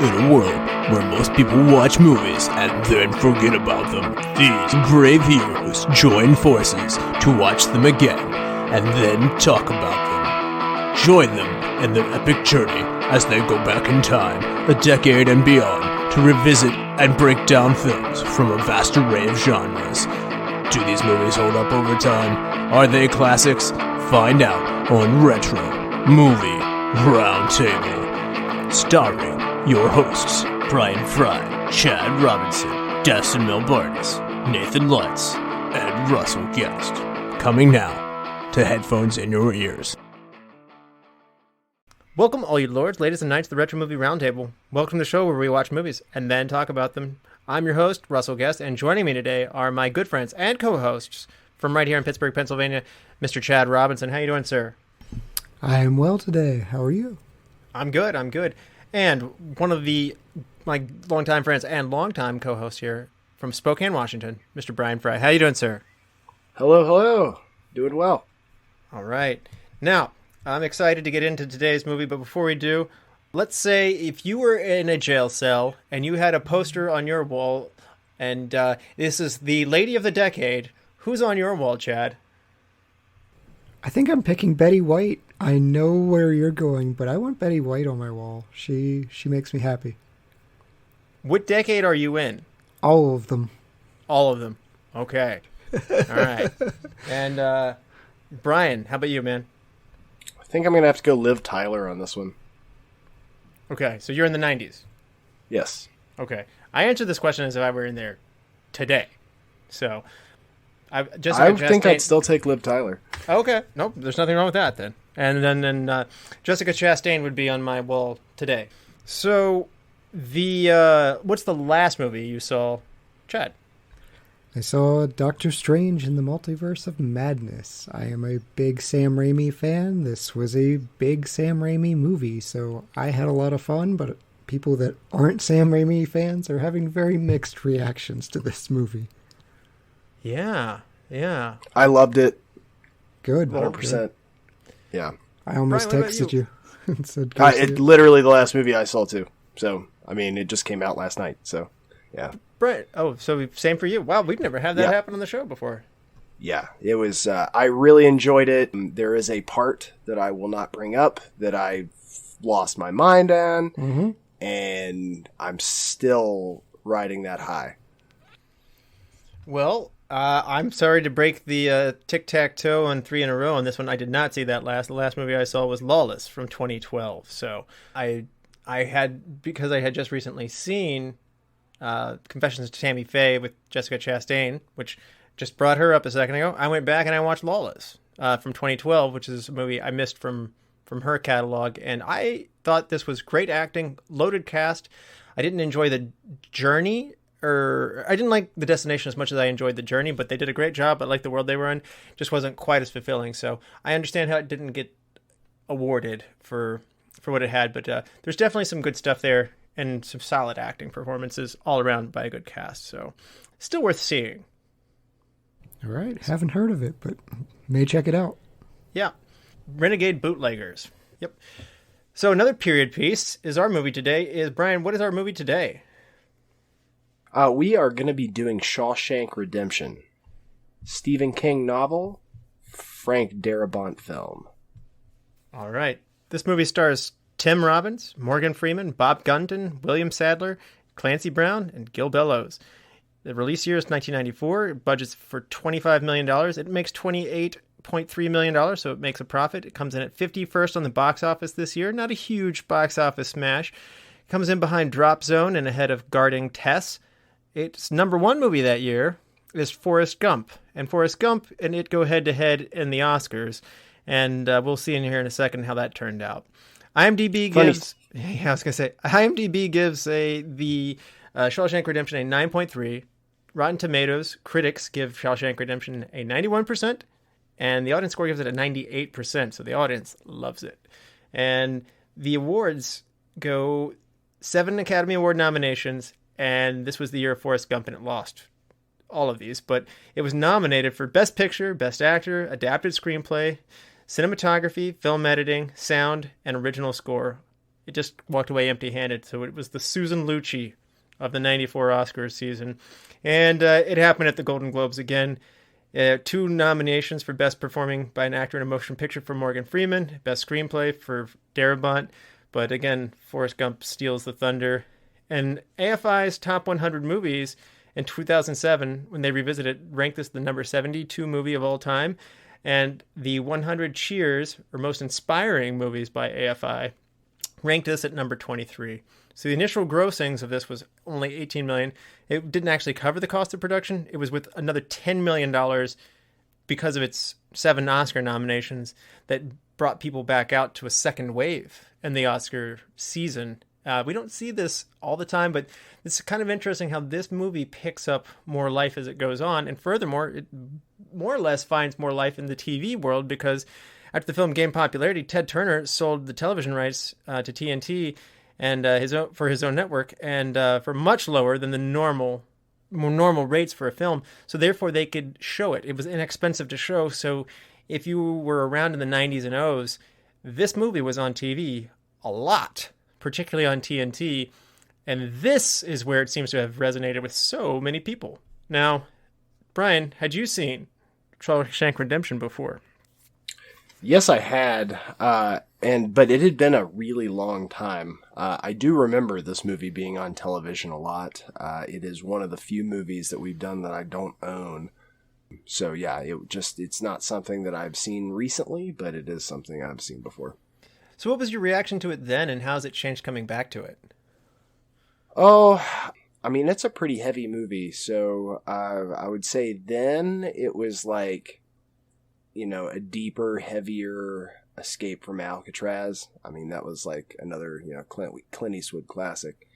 In a world where most people watch movies and then forget about them, these brave heroes join forces to watch them again and then talk about them. Join them in their epic journey as they go back in time, a decade and beyond, to revisit and break down films from a vast array of genres. Do these movies hold up over time? Are they classics? Find out on Retro Movie Roundtable. Starring your hosts, Bryan Frye, Chad Robinson, Dustin Melbardis, Nathan Lutz, and Russell Guest. Coming now to headphones in your ears. Welcome, all you lords, ladies and knights, to the Retro Movie Roundtable. Welcome to the show where we watch movies and then talk about them. I'm your host, Russell Guest, and joining me today are my good friends and co-hosts from right here in Pittsburgh, Pennsylvania, Mr. Chad Robinson. How you doing, sir? I am well today. How are you? I'm good. And one of my longtime friends and longtime co-hosts here from Spokane, Washington, Mr. Bryan Frye. How you doing, sir? Hello. Doing well. All right. Now, I'm excited to get into today's movie, but before we do, let's say if you were in a jail cell and you had a poster on your wall, and this is the Lady of the Decade, who's on your wall, Chad? I think I'm picking Betty White. I know where you're going, but I want Betty White on my wall. She makes me happy. What decade are you in? All of them. All of them. Okay. All right. And Bryan, how about you, man? I think I'm going to have to go Liv Tyler on this one. Okay, so you're in the 90s. Yes. Okay. I answered this question as if I were in there today. So, I think I'd still take Liv Tyler. Okay. Nope, there's nothing wrong with that then. And then Jessica Chastain would be on my wall today. So, what's the last movie you saw, Chad? I saw Doctor Strange in the Multiverse of Madness. I am a big Sam Raimi fan. This was a big Sam Raimi movie, so I had a lot of fun, but people that aren't Sam Raimi fans are having very mixed reactions to this movie. Yeah. I loved it. Good. 100%. Good. Yeah. I almost Bryan, texted you and said, It's literally the last movie I saw, too. So, I mean, it just came out last night, so, yeah. Bryan, so same for you. Wow, we've never had that happen on the show before. Yeah, it was, I really enjoyed it. There is a part that I will not bring up that I lost my mind on, and I'm still riding that high. Well, I'm sorry to break the tic-tac-toe on 3 in a row on this one. I did not see that last. The last movie I saw was Lawless from 2012. So because I had just recently seen Confessions of Tammy Faye with Jessica Chastain, which just brought her up a second ago, I went back and I watched Lawless from 2012, which is a movie I missed from her catalog. And I thought this was great acting, loaded cast. I didn't enjoy the journey, or I didn't like the destination as much as I enjoyed the journey, but they did a great job. I liked the world they were in. Just wasn't quite as fulfilling. So I understand how it didn't get awarded for what it had, but there's definitely some good stuff there and some solid acting performances all around by a good cast. So still worth seeing. All right. Haven't heard of it, but may check it out. Yeah. Renegade Bootleggers. Yep. So another period piece is our movie today. Bryan, what is our movie today? We are going to be doing Shawshank Redemption. Stephen King novel, Frank Darabont film. All right. This movie stars Tim Robbins, Morgan Freeman, Bob Gunton, William Sadler, Clancy Brown, and Gil Bellows. The release year is 1994. Budget's for $25 million. It makes $28.3 million, so it makes a profit. It comes in at 51st on the box office this year. Not a huge box office smash. It comes in behind Drop Zone and ahead of Guarding Tess. Its number one movie that year is Forrest Gump. And Forrest Gump and it go head-to-head in the Oscars. And we'll see in here in a second how that turned out. IMDb gives the Shawshank Redemption a 9.3. Rotten Tomatoes critics give Shawshank Redemption a 91%, and the audience score gives it a 98%. So the audience loves it. And the awards go 7 Academy Award nominations, and this was the year of Forrest Gump, and it lost all of these. But it was nominated for Best Picture, Best Actor, Adapted Screenplay, Cinematography, Film Editing, Sound, and Original Score, it just walked away empty-handed. So it was the Susan Lucci of the 94 Oscars season. And it happened at the Golden Globes again. 2 nominations for Best Performing by an Actor in a Motion Picture for Morgan Freeman, Best Screenplay for Darabont, but again, Forrest Gump steals the thunder. And AFI's Top 100 Movies in 2007, when they revisited it, ranked this the number 72 movie of all time, and the 100 Cheers, or Most Inspiring Movies by AFI, ranked this at number 23. So the initial grossings of this was only $18 million. It didn't actually cover the cost of production. It was with another $10 million because of its 7 Oscar nominations that brought people back out to a second wave in the Oscar season. We don't see this all the time, but it's kind of interesting how this movie picks up more life as it goes on. And furthermore, it more or less finds more life in the TV world, because after the film gained popularity, Ted Turner sold the television rights to TNT and for his own network, and for much lower than the more normal rates for a film. So therefore, they could show it. It was inexpensive to show. So if you were around in the 90s and 00s, this movie was on TV a lot, particularly on TNT. And this is where it seems to have resonated with so many people. Now, Brian, had you seen Shawshank Redemption before? Yes, I had, but it had been a really long time. I do remember this movie being on television a lot. It is one of the few movies that we've done that I don't own. So yeah, it's not something that I've seen recently, but it is something I've seen before. So what was your reaction to it then, and how has it changed coming back to it? Oh, I mean, it's a pretty heavy movie. So I would say then it was like, a deeper, heavier Escape from Alcatraz. I mean, that was like another, Clint Eastwood classic.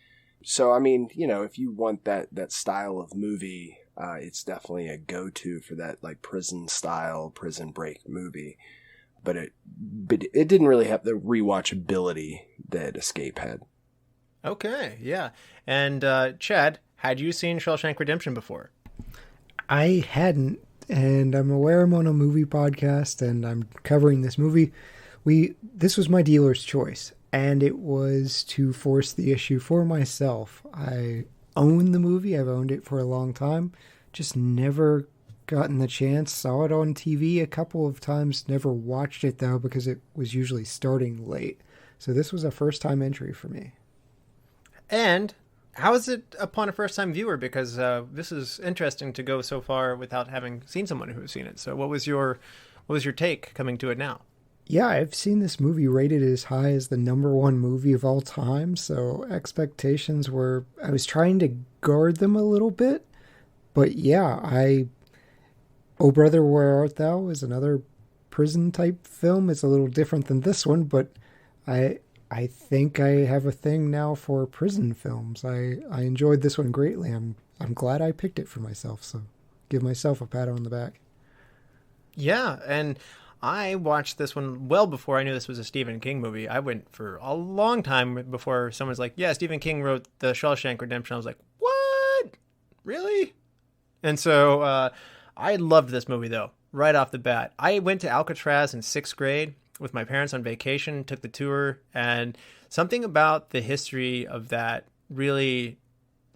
So, I mean, if you want that style of movie, it's definitely a go-to for that, like, prison break movie. But it didn't really have the rewatchability that Escape had. Okay, yeah. And Chad, had you seen Shawshank Redemption before? I hadn't. And I'm aware I'm on a movie podcast and I'm covering this movie. This was my dealer's choice, and it was to force the issue for myself. I own the movie. I've owned it for a long time. Just never gotten the chance. Saw it on TV a couple of times. Never watched it, though, because it was usually starting late. So this was a first-time entry for me. And how is it upon a first-time viewer? Because this is interesting to go so far without having seen someone who's seen it. So what was your take coming to it now? Yeah, I've seen this movie rated as high as the #1 movie of all time. So expectations were, I was trying to guard them a little bit. But yeah, Oh Brother, Where Art Thou is another prison-type film. It's a little different than this one, but I think I have a thing now for prison films. I enjoyed this one greatly. I'm glad I picked it for myself, so give myself a pat on the back. Yeah, and I watched this one well before I knew this was a Stephen King movie. I went for a long time before someone's like, yeah, Stephen King wrote The Shawshank Redemption. I was like, what? Really? And so I loved this movie, though, right off the bat. I went to Alcatraz in 6th grade with my parents on vacation, took the tour, and something about the history of that really,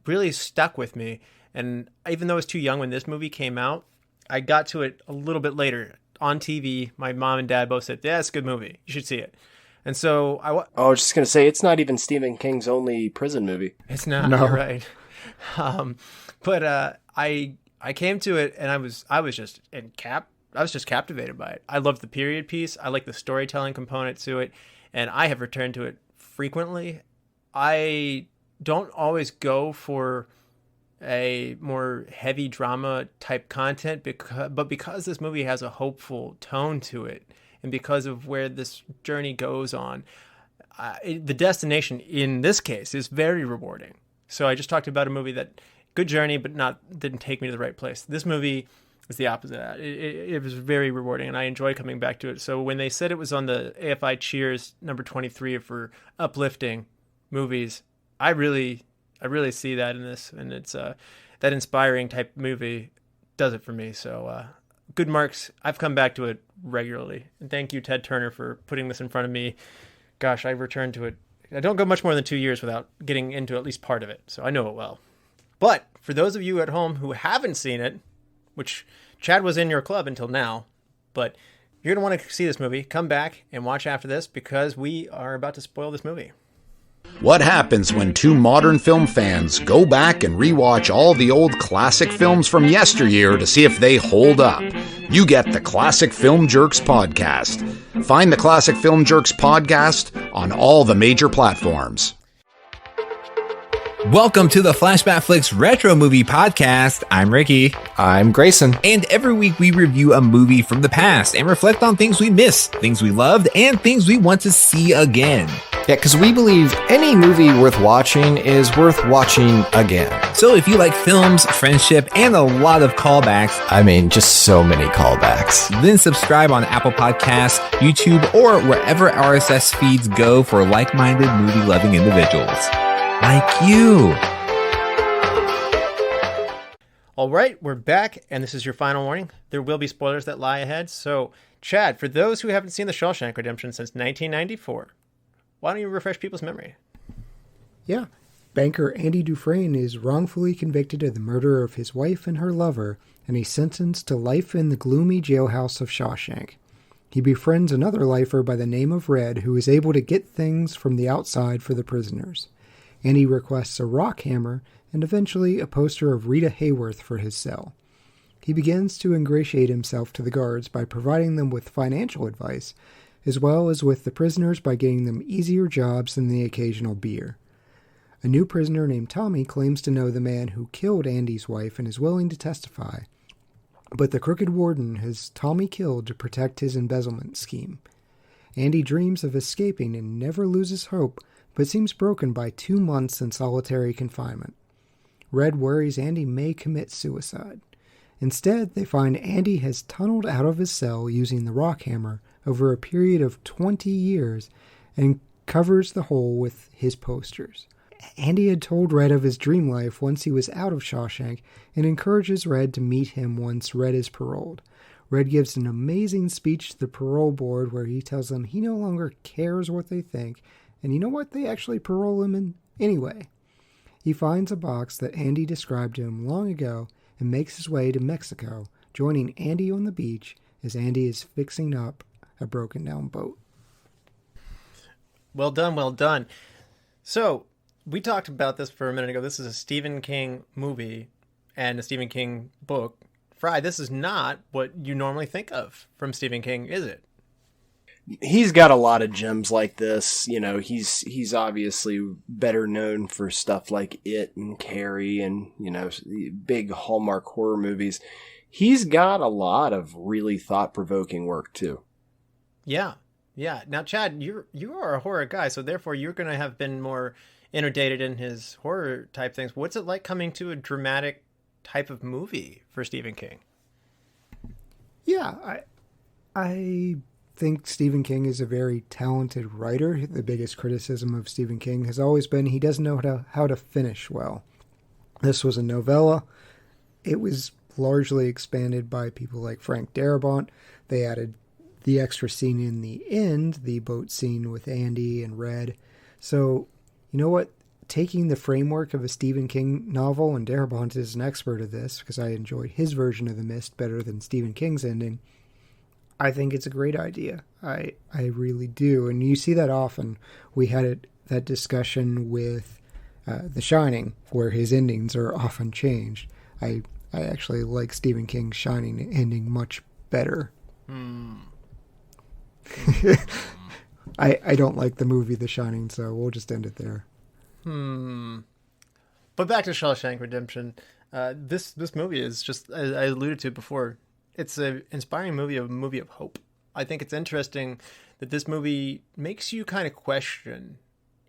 really stuck with me. And even though I was too young when this movie came out, I got to it a little bit later on TV. My mom and dad both said, yeah, it's a good movie. You should see it. And so I was just going to say, it's not even Stephen King's only prison movie. It's not, no. You're right. But I came to it and I was just captivated by it. I loved the period piece. I like the storytelling component to it, and I have returned to it frequently. I don't always go for a more heavy drama type content, but because this movie has a hopeful tone to it, and because of where this journey goes on, the destination in this case is very rewarding. So I just talked about a movie that good journey, but didn't take me to the right place. This movie is the opposite of that. It was very rewarding, and I enjoy coming back to it. So when they said it was on the AFI Cheers number 23 for uplifting movies, I really see that in this, and it's that inspiring type movie does it for me. So good marks. I've come back to it regularly, and thank you, Ted Turner, for putting this in front of me. Gosh, I return to it I don't go much more than 2 years without getting into at least part of it, so I know it well. But for those of you at home who haven't seen it, which Chad was in your club until now, but you're going to want to see this movie, come back and watch after this because we are about to spoil this movie. What happens when two modern film fans go back and rewatch all the old classic films from yesteryear to see if they hold up? You get the Classic Film Jerks podcast. Find the Classic Film Jerks podcast on all the major platforms. Welcome to the Flashback Flicks Retro Movie Podcast. I'm Ricky. I'm Grayson. And every week we review a movie from the past and reflect on things we missed, things we loved, and things we want to see again. Yeah, because we believe any movie worth watching is worth watching again. So if you like films, friendship, and a lot of callbacks, I mean, just so many callbacks, then subscribe on Apple Podcasts, YouTube, or wherever RSS feeds go for like-minded movie-loving individuals. Like you. All right, we're back, and this is your final warning. There will be spoilers that lie ahead. So, Chad, for those who haven't seen The Shawshank Redemption since 1994, why don't you refresh people's memory? Yeah. Banker Andy Dufresne is wrongfully convicted of the murder of his wife and her lover, and he's sentenced to life in the gloomy jailhouse of Shawshank. He befriends another lifer by the name of Red, who is able to get things from the outside for the prisoners. Andy requests a rock hammer and eventually a poster of Rita Hayworth for his cell. He begins to ingratiate himself to the guards by providing them with financial advice, as well as with the prisoners by getting them easier jobs than the occasional beer. A new prisoner named Tommy claims to know the man who killed Andy's wife and is willing to testify, but the crooked warden has Tommy killed to protect his embezzlement scheme. Andy dreams of escaping and never loses hope, but seems broken by 2 months in solitary confinement. Red worries Andy may commit suicide. Instead, they find Andy has tunneled out of his cell using the rock hammer over a period of 20 years and covers the hole with his posters. Andy had told Red of his dream life once he was out of Shawshank and encourages Red to meet him once Red is paroled. Red gives an amazing speech to the parole board where he tells them he no longer cares what they think, and you know what? They actually parole him in anyway. He finds a box that Andy described to him long ago and makes his way to Mexico, joining Andy on the beach as Andy is fixing up a broken down boat. Well done, well done. So, we talked about this for a minute ago. This is a Stephen King movie and a Stephen King book. Frye, this is not what you normally think of from Stephen King, is it? He's got a lot of gems like this. You know, he's obviously better known for stuff like It and Carrie and, you know, big Hallmark horror movies. He's got a lot of really thought-provoking work too. Yeah. Yeah. Now, Chad, you are a horror guy, so therefore you're going to have been more inundated in his horror type things. What's it like coming to a dramatic type of movie for Stephen King? Yeah, I think Stephen King is a very talented writer. The biggest criticism of Stephen King has always been he doesn't know how to finish well. This was a novella. It was largely expanded by people like Frank Darabont. They added the extra scene in the end, the boat scene with Andy and Red. So, you know what? Taking the framework of a Stephen King novel, and Darabont is an expert of this because I enjoyed his version of The Mist better than Stephen King's ending, I think it's a great idea. I really do. And you see that often. We had that discussion with The Shining, where his endings are often changed. I actually like Stephen King's Shining ending much better. I don't like the movie The Shining, so we'll just end it there. But back to Shawshank Redemption. This movie is just, as I alluded to before, it's an inspiring movie, a movie of hope. I think it's interesting that this movie makes you kind of question,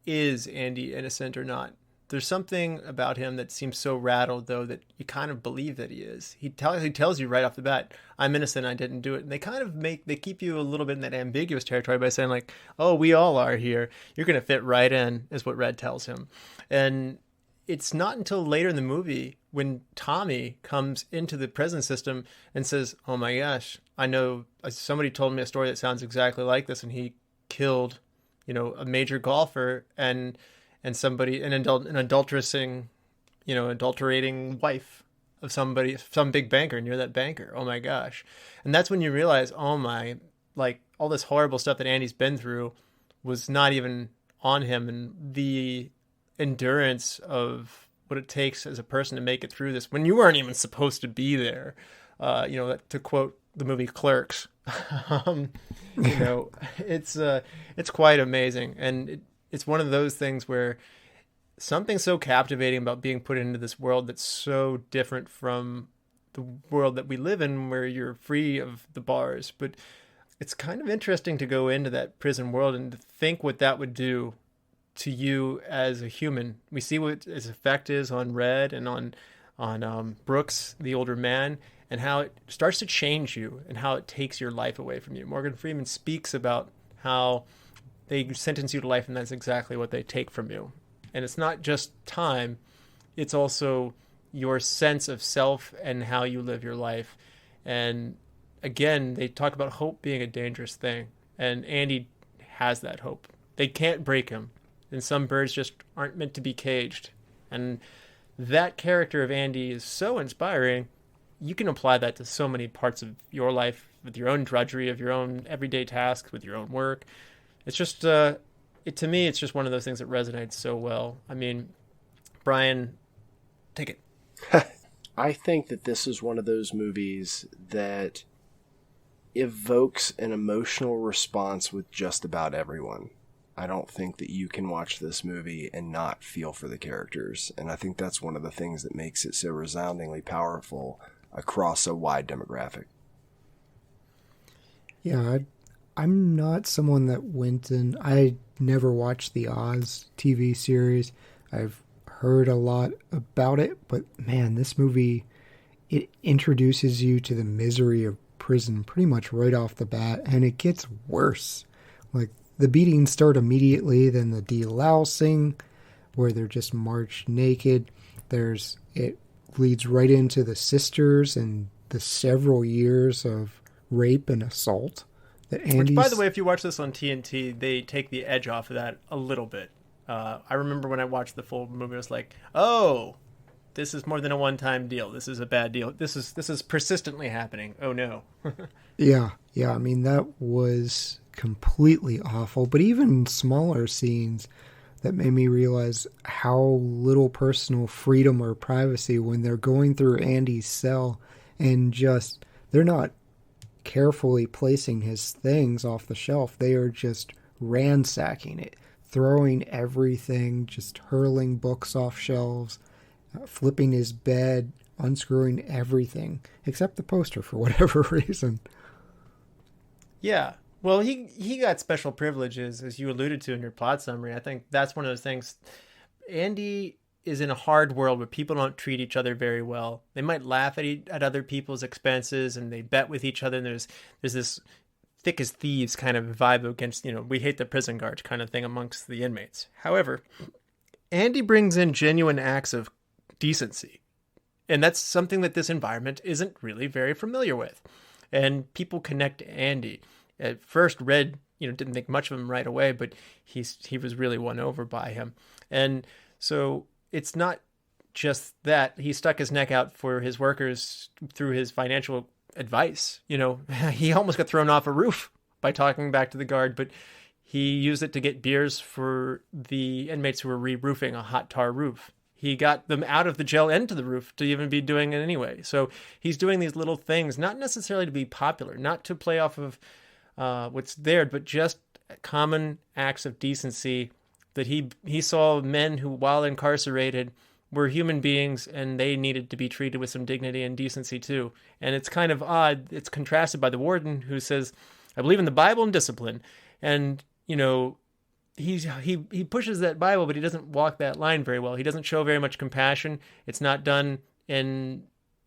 is Andy innocent or not? There's something about him that seems so rattled, though, that you kind of believe that he is. He tells you right off the bat, I'm innocent, I didn't do it. And they keep you a little bit in that ambiguous territory by saying like, oh, we all are here. You're going to fit right in, is what Red tells him. And it's not until later in the movie when Tommy comes into the prison system and says, oh my gosh, I know somebody told me a story that sounds exactly like this, and he killed, a major golfer and somebody, an adulterating wife of somebody, some big banker, and you're that banker. Oh my gosh. And that's when you realize, all this horrible stuff that Andy's been through was not even on him, and the endurance of what it takes as a person to make it through this when you weren't even supposed to be there. To quote the movie Clerks, it's quite amazing. And it's one of those things where something so captivating about being put into this world that's so different from the world that we live in, where you're free of the bars. But it's kind of interesting to go into that prison world and to think what that would do to you as a human. We see what its effect is on Red and on Brooks, the older man, and how it starts to change you and how it takes your life away from you. Morgan Freeman speaks about how they sentence you to life, and that's exactly what they take from you. And it's not just time, it's also your sense of self and how you live your life. And again, they talk about hope being a dangerous thing, and Andy has that hope. They can't break him, and some birds just aren't meant to be caged. And that character of Andy is so inspiring. You can apply that to so many parts of your life, with your own drudgery of your own everyday tasks, with your own work. It's just, to me, it's just one of those things that resonates so well. I mean, Bryan, take it. I think that this is one of those movies that evokes an emotional response with just about everyone. I don't think that you can watch this movie and not feel for the characters. And I think that's one of the things that makes it so resoundingly powerful across a wide demographic. Yeah, I'm not someone that went and I never watched the Oz TV series. I've heard a lot about it, but man, this movie, it introduces you to the misery of prison pretty much right off the bat, and it gets worse. Like, the beatings start immediately, then the delousing, where they're just marched naked. It leads right into the sisters and the several years of rape and assault that Andy's... Which, by the way, if you watch this on TNT, they take the edge off of that a little bit. I remember when I watched the full movie, I was like, oh, this is more than a one-time deal. This is a bad deal. This is persistently happening. Oh, no. Yeah. I mean, that was completely awful. But even smaller scenes that made me realize how little personal freedom or privacy when they're going through Andy's cell and just, they're not carefully placing his things off the shelf. They are just ransacking it, throwing everything, just hurling books off shelves, flipping his bed, unscrewing everything except the poster for whatever reason. Yeah. Well, he got special privileges, as you alluded to in your plot summary. I think that's one of those things. Andy is in a hard world where people don't treat each other very well. They might laugh at other people's expenses, and they bet with each other. And there's this thick as thieves kind of vibe against, we hate the prison guards kind of thing amongst the inmates. However, Andy brings in genuine acts of decency. And that's something that this environment isn't really very familiar with. And people connect to Andy. At first, Red, didn't think much of him right away, but he was really won over by him. And so it's not just that he stuck his neck out for his workers through his financial advice. He almost got thrown off a roof by talking back to the guard, but he used it to get beers for the inmates who were re-roofing a hot tar roof. He got them out of the jail and to the roof to even be doing it anyway. So he's doing these little things, not necessarily to be popular, not to play off of what's there, but just common acts of decency that he saw men who, while incarcerated, were human beings, and they needed to be treated with some dignity and decency too. And it's kind of odd. It's contrasted by the warden, who says, I believe in the Bible and discipline. And, he pushes that Bible, but he doesn't walk that line very well. He doesn't show very much compassion. It's not done in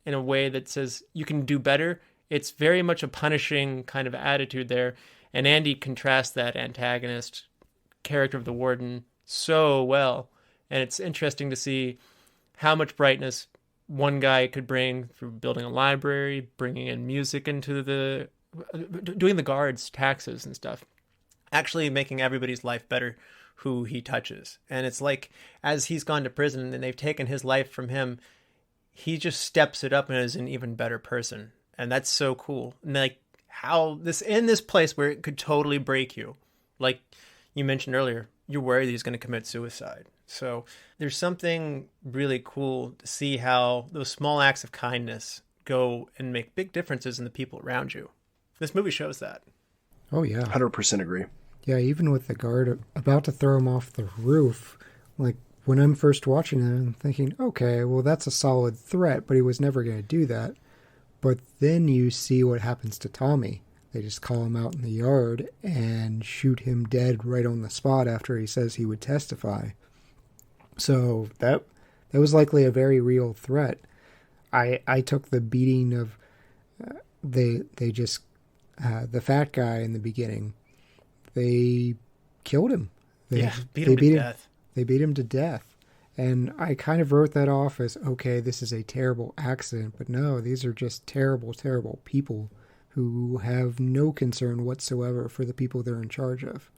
a way that says you can do better. It's very much a punishing kind of attitude there. And Andy contrasts that antagonist character of the warden so well. And it's interesting to see how much brightness one guy could bring through building a library, bringing in music into doing the guards' taxes and stuff. actually making everybody's life better who he touches. And it's like, as he's gone to prison and they've taken his life from him, he just steps it up and is an even better person. And that's so cool. And like how this, in this place where it could totally break you, like you mentioned earlier, you're worried he's going to commit suicide. So there's something really cool to see how those small acts of kindness go and make big differences in the people around you. This movie shows that. Oh, yeah. 100% agree. Yeah, even with the guard about to throw him off the roof, like when I'm first watching it, I'm thinking, okay, well, that's a solid threat, but he was never going to do that. But then you see what happens to Tommy. They just call him out in the yard and shoot him dead right on the spot after he says he would testify. So that was likely a very real threat. I took the beating of they just the fat guy in the beginning. They killed him. They beat him to death. They beat him to death. And I kind of wrote that off as, okay, this is a terrible accident. But no, these are just terrible, terrible people who have no concern whatsoever for the people they're in charge of.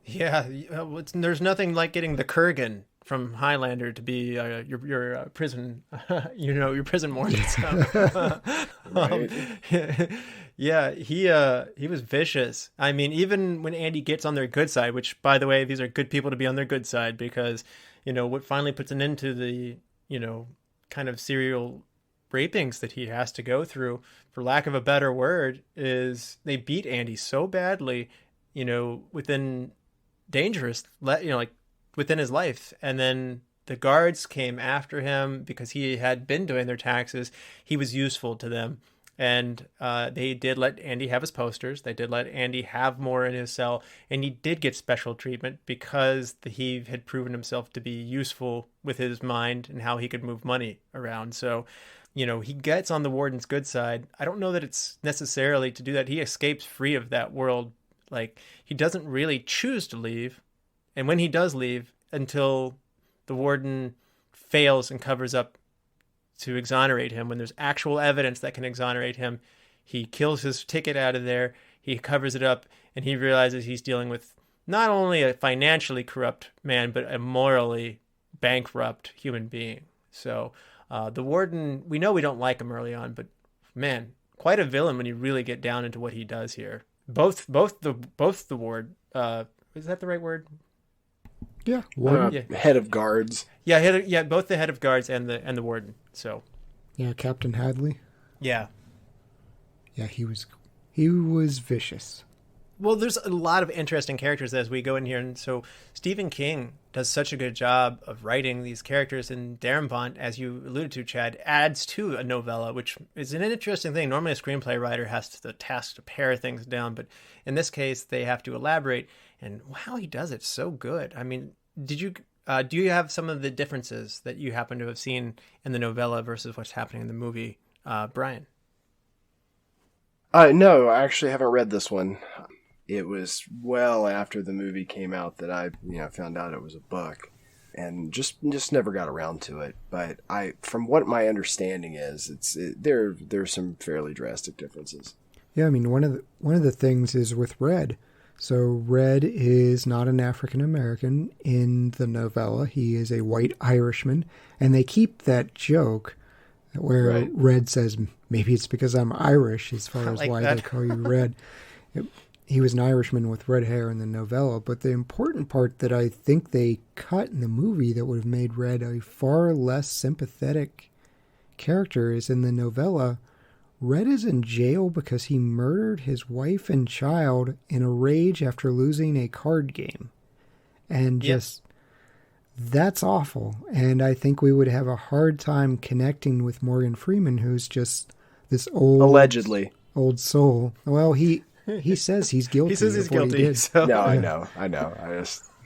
Yeah, there's nothing like getting the Kurgan from Highlander to be your prison, your prison warden. Yeah, he was vicious. I mean, even when Andy gets on their good side, which, by the way, these are good people to be on their good side, because, what finally puts an end to the, kind of serial rapings that he has to go through, for lack of a better word, is they beat Andy so badly, within dangerous, like within his life. And then the guards came after him because he had been doing their taxes. He was useful to them. And they did let Andy have his posters. They did let Andy have more in his cell. And he did get special treatment because he had proven himself to be useful with his mind and how he could move money around. So, he gets on the warden's good side. I don't know that it's necessarily to do that. He escapes free of that world. Like, he doesn't really choose to leave. And when he does leave, until the warden fails and covers up to exonerate him, when there's actual evidence that can exonerate him, he kills his ticket out of there, he covers it up, and he realizes he's dealing with not only a financially corrupt man, but a morally bankrupt human being. So the warden, we know we don't like him early on, but man, quite a villain when you really get down into what he does here. Both the ward, is that the right word? Yeah, head of guards. Yeah, both the head of guards and the warden. So, yeah, Captain Hadley. Yeah, he was vicious. Well, there's a lot of interesting characters as we go in here, and so Stephen King does such a good job of writing these characters, and Darabont, as you alluded to, Chad, adds to a novella, which is an interesting thing. Normally, a screenplay writer has the task to pare things down, but in this case, they have to elaborate. And wow, he does it so good. I mean, do you have some of the differences that you happen to have seen in the novella versus what's happening in the movie, Bryan? No, I actually haven't read this one. It was well after the movie came out that I, found out it was a book, and just never got around to it. But from what my understanding is, there's some fairly drastic differences. Yeah, I mean, one of the things is with Red. So Red is not an African American in the novella. He is a white Irishman, and they keep that joke where Red says, maybe it's because I'm Irish, as far as like why that. They call you Red. He was an Irishman with red hair in the novella, but the important part that I think they cut in the movie that would have made Red a far less sympathetic character is in the novella. Red is in jail because he murdered his wife and child in a rage after losing a card game. And that's awful. And I think we would have a hard time connecting with Morgan Freeman, who's just this allegedly old soul. Well, he says he's guilty. He says he's guilty. So. No, I know.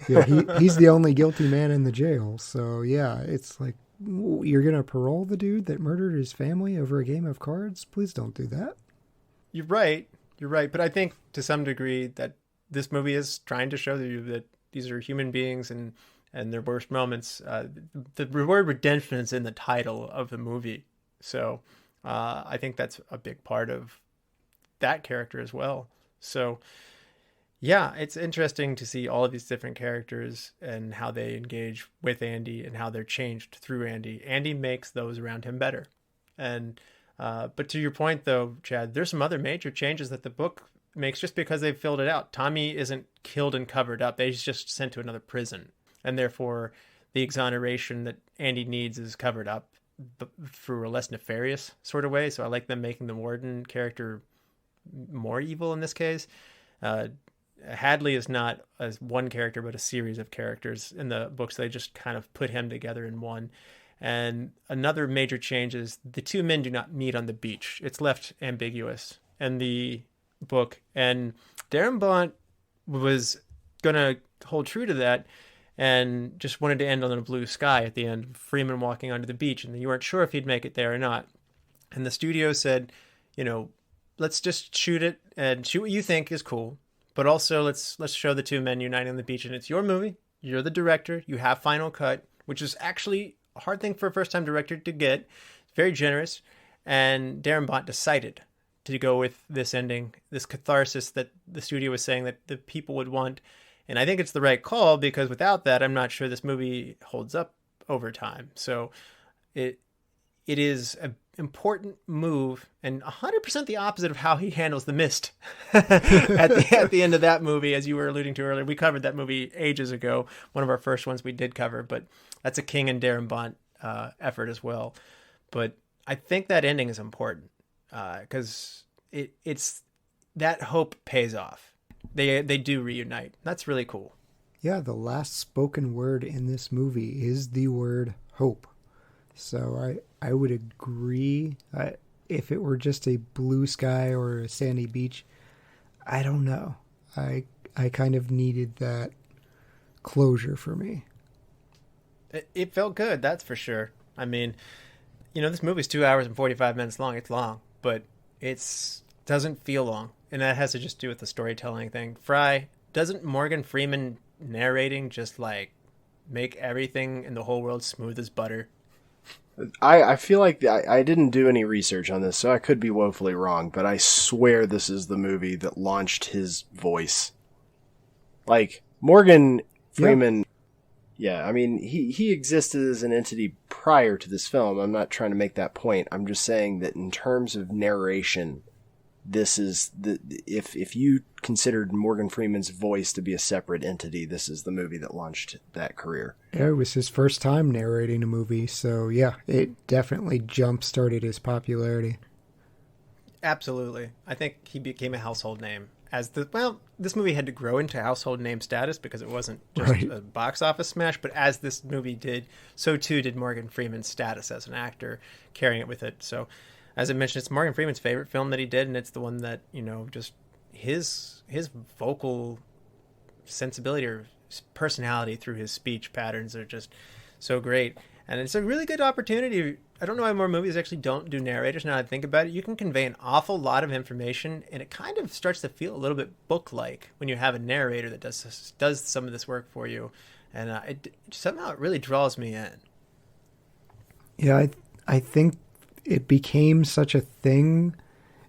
He's the only guilty man in the jail. So yeah, it's like, you're going to parole the dude that murdered his family over a game of cards? Please don't do that. You're right. But I think to some degree that this movie is trying to show you that these are human beings and their worst moments. The word redemption is in the title of the movie. So I think that's a big part of that character as well. So Yeah, it's interesting to see all of these different characters and how they engage with Andy and how they're changed through Andy. Andy makes those around him better. And but to your point, though, Chad, there's some other major changes that the book makes just because they've filled it out. Tommy isn't killed and covered up. He's just sent to another prison. And therefore, the exoneration that Andy needs is covered up through a less nefarious sort of way. So I like them making the Warden character more evil in this case. Hadley is not as one character, but a series of characters in the books. They just kind of put him together in one. And another major change is the two men do not meet on the beach. It's left ambiguous in the book. And Darabont was going to hold true to that and just wanted to end on a blue sky at the end. Freeman walking onto the beach, and you weren't sure if he'd make it there or not. And the studio said, let's just shoot it and shoot what you think is cool. But also let's show the two men uniting on the beach. And it's your movie. You're the director. You have final cut, which is actually a hard thing for a first-time director to get. Very generous. And Darabont decided to go with this ending, this catharsis that the studio was saying that the people would want. And I think it's the right call, because without that, I'm not sure this movie holds up over time. So it is an important move, and 100% the opposite of how he handles the mist at the end of that movie, as you were alluding to earlier. We covered that movie ages ago, one of our first ones we did cover, but that's a King and Darabont effort as well. But I think that ending is important because it's that hope pays off. They do reunite. That's really cool. Yeah, the last spoken word in this movie is the word hope. So I would agree. If it were just a blue sky or a sandy beach, I don't know. I kind of needed that closure for me. It felt good, that's for sure. I mean, this movie's 2 hours and 45 minutes long. It's long, but it doesn't feel long. And that has to just do with the storytelling thing. Frye, doesn't Morgan Freeman narrating just make everything in the whole world smooth as butter? I feel like I didn't do any research on this, so I could be woefully wrong, but I swear this is the movie that launched his voice. Morgan Freeman, yeah, I mean, he existed as an entity prior to this film. I'm not trying to make that point. I'm just saying that in terms of narration, this is if you considered Morgan Freeman's voice to be a separate entity, this is the movie that launched that career. Yeah, it was his first time narrating a movie, so yeah, it definitely jump-started his popularity. Absolutely. I think he became a household name. This movie had to grow into household name status because it wasn't just a box office smash, but as this movie did, so too did Morgan Freeman's status as an actor, carrying it with it. So as I mentioned, it's Morgan Freeman's favorite film that he did, and it's the one that, just his vocal sensibility or personality through his speech patterns are just so great. And it's a really good opportunity. I don't know why more movies actually don't do narrators. Now that I think about it, you can convey an awful lot of information, and it kind of starts to feel a little bit book-like when you have a narrator that does some of this work for you. And somehow it really draws me in. Yeah, I think it became such a thing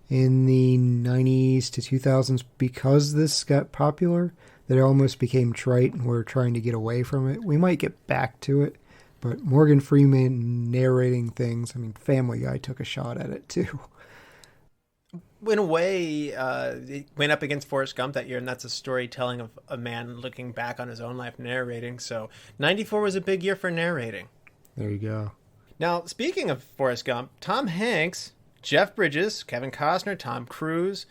in the 90s to 2000s because this got popular that it almost became trite, and we're trying to get away from it. We might get back to it, but Morgan Freeman narrating things, I mean, Family Guy took a shot at it too. In a way, it went up against Forrest Gump that year, and that's a storytelling of a man looking back on his own life narrating. So 94 was a big year for narrating. There you go. Now, speaking of Forrest Gump, Tom Hanks, Jeff Bridges, Kevin Costner, Tom Cruise,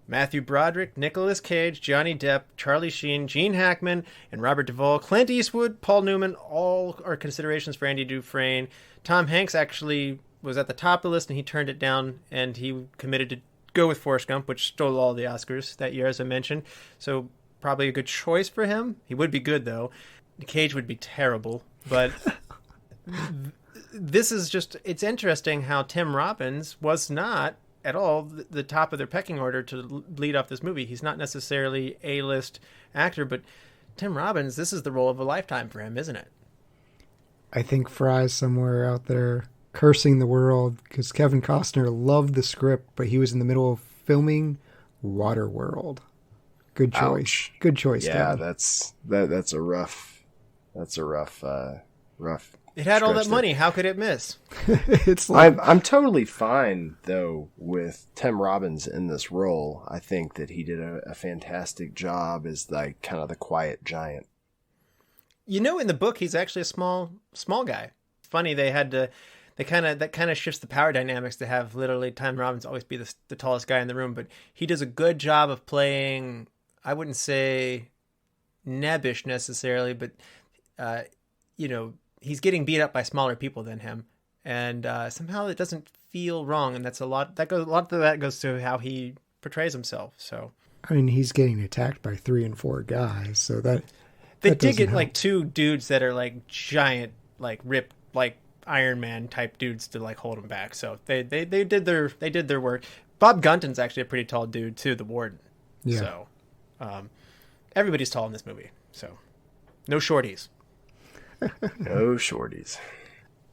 Matthew Broderick, Nicolas Cage, Johnny Depp, Charlie Sheen, Gene Hackman, and Robert Duvall, Clint Eastwood, Paul Newman, all are considerations for Andy Dufresne. Tom Hanks actually was at the top of the list, and he turned it down, and he committed to go with Forrest Gump, which stole all the Oscars that year, as I mentioned. So probably a good choice for him. He would be good, though. Cage would be terrible, but this is just, it's interesting how Tim Robbins was not at all the top of their pecking order to lead off this movie. He's not necessarily A-list actor, but Tim Robbins, this is the role of a lifetime for him, isn't it? I think Frye's somewhere out there cursing the world because Kevin Costner loved the script, but he was in the middle of filming Waterworld. Good choice. Ouch. Good choice. Yeah, Dan. that's a rough. It had all stretch that there. money. How could it miss? It's like I'm totally fine though with Tim Robbins in this role. I think that he did a fantastic job as like kind of the quiet giant. You know, in the book, he's actually a small guy. Funny, that kind of shifts the power dynamics to have literally Tim Robbins always be the tallest guy in the room, but he does a good job of playing. I wouldn't say nebbish necessarily, but he's getting beat up by smaller people than him, and somehow it doesn't feel wrong, and that's a lot. A lot of that goes to how he portrays himself. So, I mean, he's getting attacked by 3 and 4 guys, so that they that did doesn't get help. like 2 dudes that are like giant, like ripped, like Iron Man type dudes to like hold him back. So they did their work. Bob Gunton's actually a pretty tall dude too, the warden. Yeah. So everybody's tall in this movie. So no shorties. No shorties.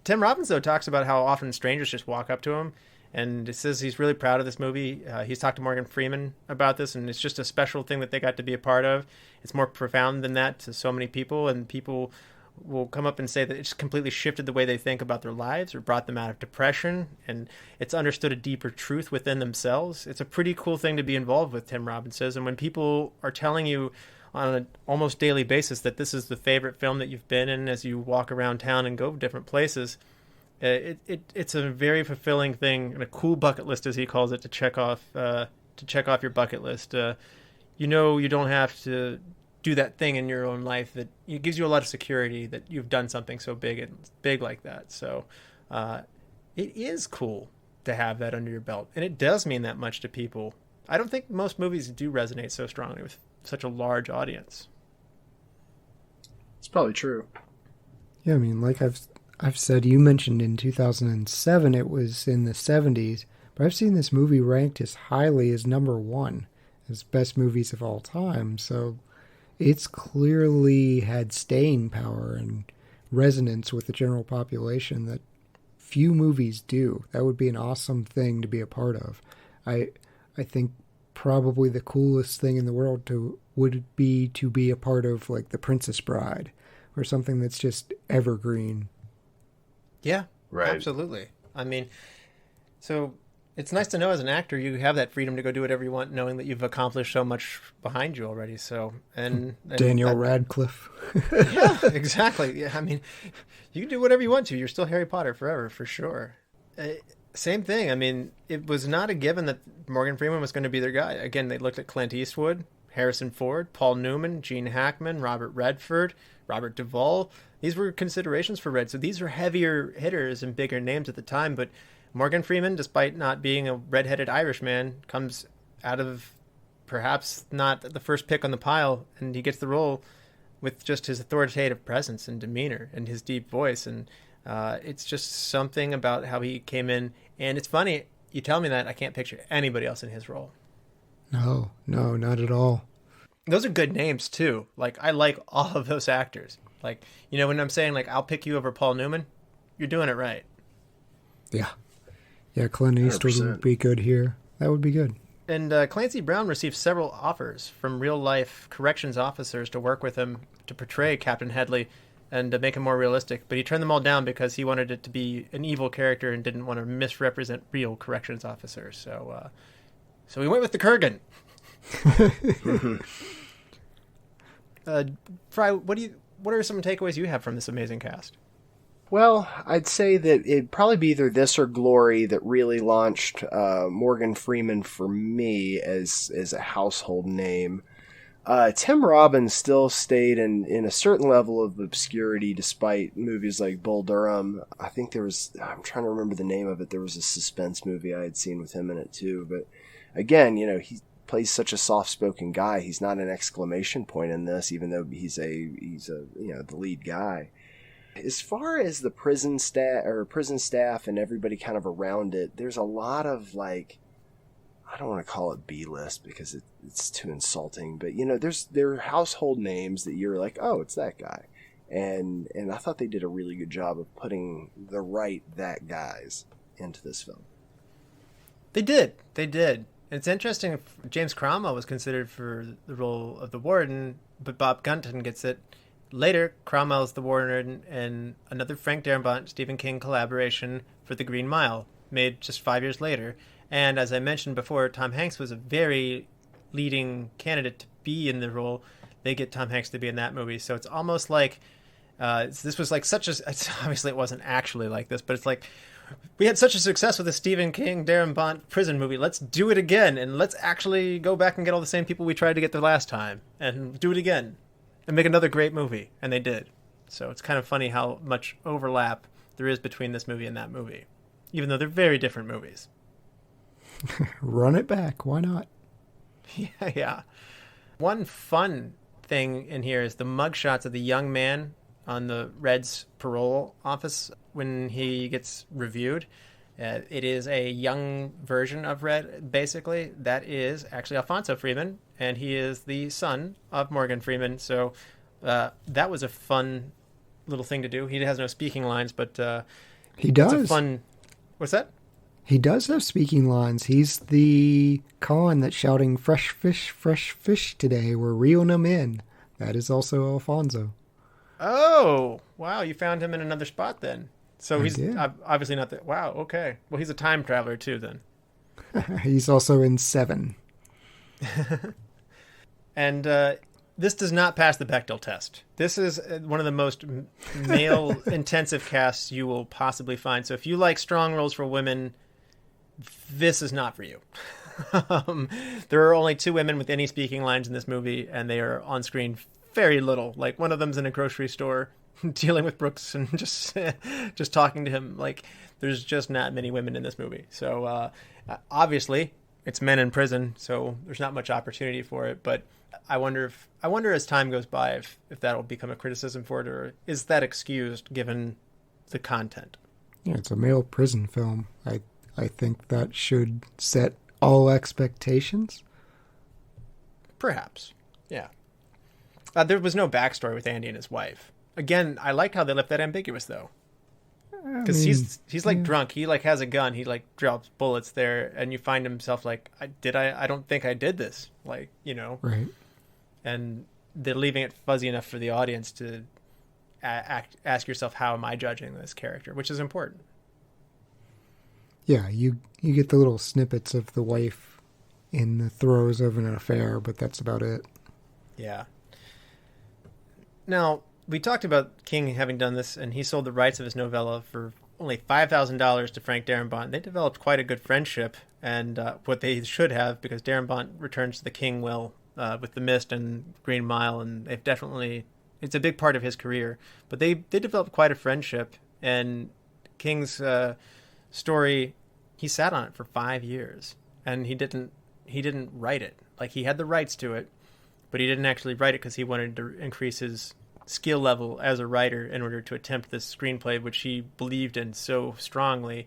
Tim Robbins though talks about how often strangers just walk up to him, and it says he's really proud of this movie. He's talked to Morgan Freeman about this, and it's just a special thing that they got to be a part of. It's more profound than that to so many people, and people will come up and say that it's completely shifted the way they think about their lives or brought them out of depression, and it's understood a deeper truth within themselves. It's a pretty cool thing to be involved with, Tim Robbins says, and when people are telling you on an almost daily basis that this is the favorite film that you've been in as you walk around town and go different places, it's a very fulfilling thing and a cool bucket list, as he calls it, to check off your bucket list. You don't have to do that thing in your own life that it gives you a lot of security that you've done something so big like that. So it is cool to have that under your belt, and it does mean that much to people. I don't think most movies do resonate so strongly with such a large audience. It's probably true. Yeah, I mean, like I've said, you mentioned in 2007 it was in the 70s, but I've seen this movie ranked as highly as number 1 as best movies of all time. So it's clearly had staying power and resonance with the general population that few movies do. That would be an awesome thing to be a part of. I think probably the coolest thing in the world would be to be a part of, like, The Princess Bride, or something that's just evergreen. Yeah, Right. absolutely. I mean, so it's nice to know as an actor you have that freedom to go do whatever you want, knowing that you've accomplished so much behind you already. So and Daniel Radcliffe. Yeah, exactly. Yeah, I mean, you can do whatever you want to. You're still Harry Potter forever, for sure. Same thing. I mean, it was not a given that Morgan Freeman was going to be their guy. Again, they looked at Clint Eastwood, Harrison Ford, Paul Newman, Gene Hackman, Robert Redford, Robert Duvall. These were considerations for Red. So these were heavier hitters and bigger names at the time. But Morgan Freeman, despite not being a redheaded Irishman, comes out of perhaps not the first pick on the pile, and he gets the role with just his authoritative presence and demeanor and his deep voice. And it's just something about how he came in. And it's funny, you tell me that, I can't picture anybody else in his role. No, not at all. Those are good names, too. Like, I like all of those actors. Like, you know, when I'm saying, like, I'll pick you over Paul Newman, you're doing it right. Yeah. Yeah, Clint Eastwood 100%. would be good here. That would be good. And Clancy Brown received several offers from real-life corrections officers to work with him to portray Captain Headley and to make him more realistic. But he turned them all down because he wanted it to be an evil character and didn't want to misrepresent real corrections officers. So we went with the Kurgan. Frye, what are some takeaways you have from this amazing cast? Well, I'd say that it'd probably be either this or Glory that really launched Morgan Freeman for me as a household name. Tim Robbins still stayed in a certain level of obscurity despite movies like Bull Durham. I think I'm trying to remember the name of it. There was a suspense movie I had seen with him in it too. But again, you know, he plays such a soft-spoken guy. He's not an exclamation point in this, even though he's a you know, the lead guy. As far as the prison staff and everybody kind of around it, there's a lot of, like, I don't want to call it B-list because it's too insulting, but, you know, there are household names that you're like, oh, it's that guy. And I thought they did a really good job of putting the right that guys into this film. They did. It's interesting. James Cromwell was considered for the role of the Warden, but Bob Gunton gets it. Later, Cromwell's the Warden in another Frank Darabont, Stephen King collaboration for The Green Mile, made just 5 years later. And as I mentioned before, Tom Hanks was a very leading candidate to be in the role. They get Tom Hanks to be in that movie. So it's almost like this was like obviously it wasn't actually like this, but it's like we had such a success with the Stephen King Darabont prison movie. Let's do it again, and let's actually go back and get all the same people we tried to get the last time and do it again and make another great movie. And they did. So it's kind of funny how much overlap there is between this movie and that movie, even though they're very different movies. Run it back. Why not? Yeah. One fun thing in here is the mugshots of the young man on the Red's parole office when he gets reviewed. It is a young version of Red, basically. That is actually Alfonso Freeman, and he is the son of Morgan Freeman. So that was a fun little thing to do. He has no speaking lines, but he does. It's a fun... What's that? He does have speaking lines. He's the con that's shouting fresh fish today. We're reeling them in. That is also Alfonso. Oh, wow. You found him in another spot then. So he's did. obviously not that. Wow, okay. Well, he's a time traveler too then. He's also in 7. And this does not pass the Bechdel test. This is one of the most male-intensive casts you will possibly find. So if you like strong roles for women, this is not for you. There are only 2 women with any speaking lines in this movie, and they are on screen very little. Like, one of them's in a grocery store dealing with Brooks and just talking to him. Like, there's just not many women in this movie. So obviously it's men in prison, so there's not much opportunity for it. But I wonder as time goes by if that'll become a criticism for it, or is that excused given the content? Yeah, it's a male prison film. I think that should set all expectations. Perhaps, yeah. There was no backstory with Andy and his wife. Again, I liked how they left that ambiguous, though. Because he's like drunk. He like has a gun. He like drops bullets there, and you find himself like, I don't think I did this. Like, you know. Right. And they're leaving it fuzzy enough for the audience to ask yourself, how am I judging this character? Which is important. Yeah, you get the little snippets of the wife in the throes of an affair, but that's about it. Yeah. Now, we talked about King having done this, and he sold the rights of his novella for only $5,000 to Frank Darabont. They developed quite a good friendship, and what they should have, because Darabont returns to the King will with The Mist and Green Mile, and they've definitely... It's a big part of his career. But they developed quite a friendship, and King's story, he sat on it for 5 years, and he didn't write it. Like, he had the rights to it, but he didn't actually write it because he wanted to increase his skill level as a writer in order to attempt this screenplay, which he believed in so strongly.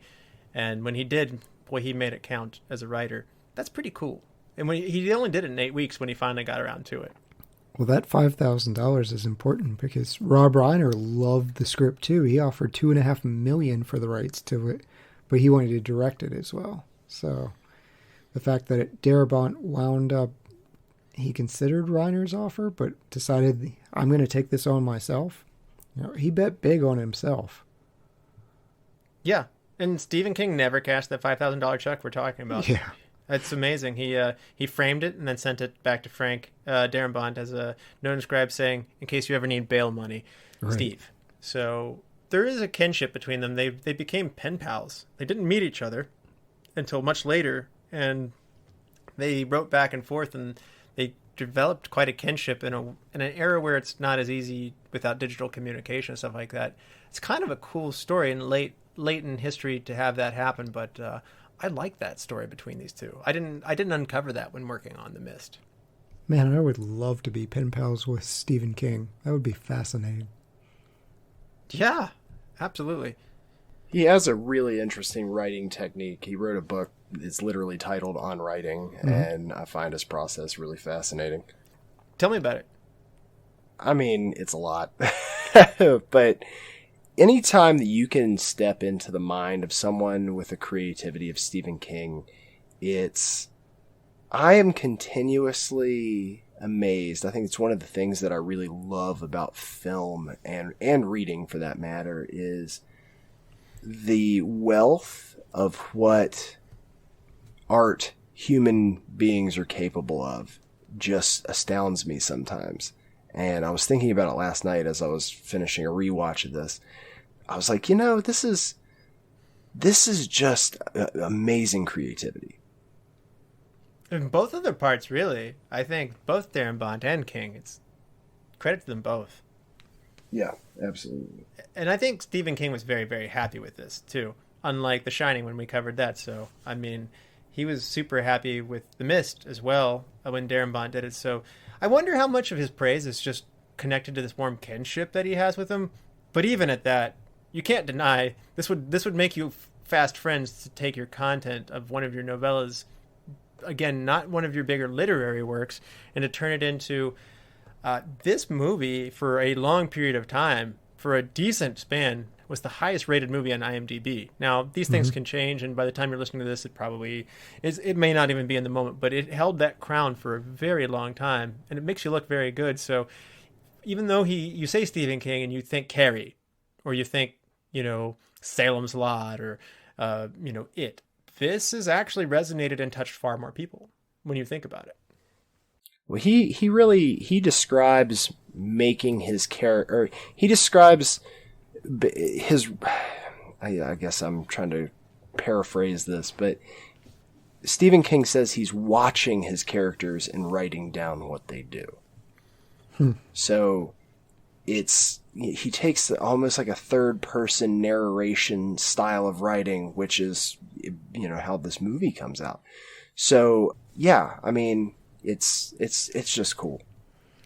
And when he did, boy, he made it count as a writer. That's pretty cool. And when he only did it in 8 weeks when he finally got around to it. Well, that $5,000 is important because Rob Reiner loved the script too. He offered $2.5 million for the rights to it, but he wanted to direct it as well. So the fact that Darabont wound up, he considered Reiner's offer, but decided, I'm going to take this on myself. You know, he bet big on himself. Yeah, and Stephen King never cashed that $5,000 check we're talking about. Yeah. That's amazing. He framed it and then sent it back to Frank Darabont as a note inscribed saying, in case you ever need bail money, right. Steve. So there is a kinship between them. They became pen pals. They didn't meet each other until much later, and they wrote back and forth, and they developed quite a kinship in an era where it's not as easy without digital communication and stuff like that. It's kind of a cool story and late in history to have that happen, but I like that story between these two. I didn't uncover that when working on The Mist. Man, I would love to be pen pals with Stephen King. That would be fascinating. Yeah, absolutely. He has a really interesting writing technique. He wrote a book that's literally titled On Writing, and I find his process really fascinating. Tell me about it. I mean, it's a lot. But anytime that you can step into the mind of someone with the creativity of Stephen King, it's I am continuously amazed. I think it's one of the things that I really love about film and reading, for that matter, is the wealth of what art human beings are capable of just astounds me sometimes. And I was thinking about it last night as I was finishing a rewatch of this. I was like, this is just amazing creativity. In both of their parts, really. I think both Darabont and King, it's credit to them both. Yeah, absolutely. And I think Stephen King was very, very happy with this, too. Unlike The Shining when we covered that. So, I mean, he was super happy with The Mist as well when Darabont did it. So I wonder how much of his praise is just connected to this warm kinship that he has with him. But even at that, you can't deny this would make you fast friends to take your content of one of your novellas, again, not one of your bigger literary works, and to turn it into this movie for a long period of time, for a decent span, was the highest rated movie on IMDb. Now, these things can change, and by the time you're listening to this, it probably is. It may not even be in the moment, but it held that crown for a very long time, and it makes you look very good. So even though you say Stephen King and you think Carrie, or you think, Salem's Lot, or, It, this has actually resonated and touched far more people when you think about it. Well, he describes making his character, or he describes his, I guess I'm trying to paraphrase this, but Stephen King says he's watching his characters and writing down what they do. So he takes almost like a third person narration style of writing, which is, how this movie comes out. So yeah, I mean, it's just cool.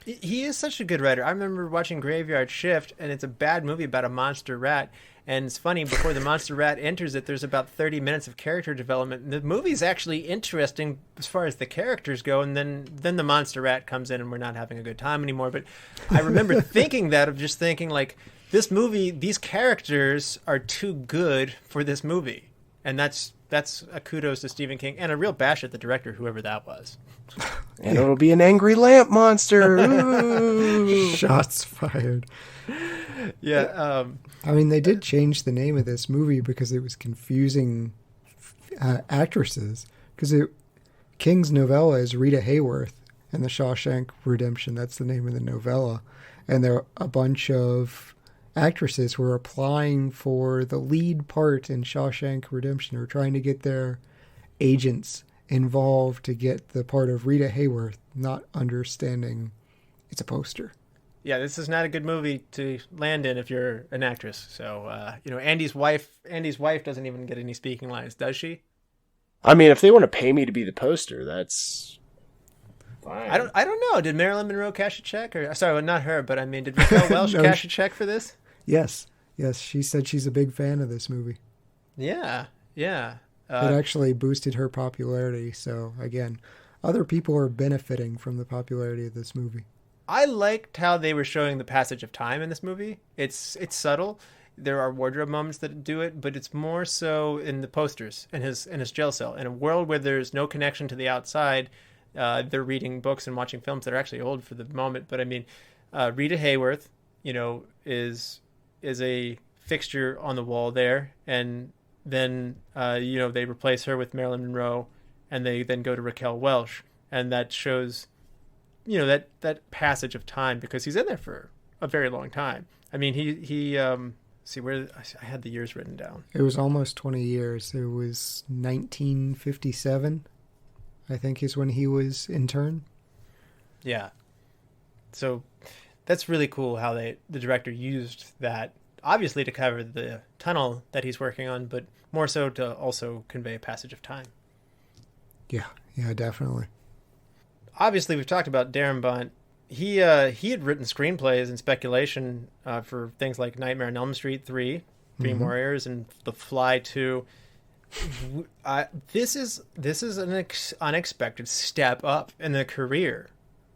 He is such a good writer. I remember watching Graveyard Shift, and it's a bad movie about a monster rat. And it's funny, before the monster rat enters it, there's about 30 minutes of character development. And the movie's actually interesting as far as the characters go, and then the monster rat comes in and we're not having a good time anymore. But I remember thinking like, this movie, these characters are too good for this movie. And that's a kudos to Stephen King, and a real bash at the director, whoever that was. And it'll be an angry lamp monster. Ooh. Shots fired. Yeah. I mean, they did change the name of this movie because it was confusing actresses. Because King's novella is Rita Hayworth, and The Shawshank Redemption, that's the name of the novella. And there are a bunch of actresses who are applying for the lead part in Shawshank Redemption, or trying to get their agents involved to get the part of Rita Hayworth, not understanding it's a poster. Yeah, this is not a good movie to land in if you're an actress. So, Andy's wife doesn't even get any speaking lines, does she? I mean, if they want to pay me to be the poster, that's fine. I don't know. Did Marilyn Monroe cash a check? Or sorry, well, not her, but I mean, did Raquel Welch cash a check for this? Yes. She said she's a big fan of this movie. Yeah. It actually boosted her popularity. So again, other people are benefiting from the popularity of this movie. I liked how they were showing the passage of time in this movie. It's subtle. There are wardrobe moments that do it, but it's more so in the posters in his jail cell. In a world where there's no connection to the outside, they're reading books and watching films that are actually old for the moment. But I mean, Rita Hayworth, is a fixture on the wall there, and then they replace her with Marilyn Monroe, and they then go to Raquel Welch, and that shows that passage of time, because he's in there for a very long time. I mean, he see where I had the years written down. It was almost 20 years. It was 1957, I think, is when he was interned. Yeah. So that's really cool how the director used that, obviously to cover the tunnel that he's working on, but more so to also convey a passage of time. Yeah, definitely. Obviously, we've talked about Darabont. He had written screenplays and speculation for things like Nightmare on Elm Street 3, Dream Warriors, and The Fly 2. This is an unexpected step up in the career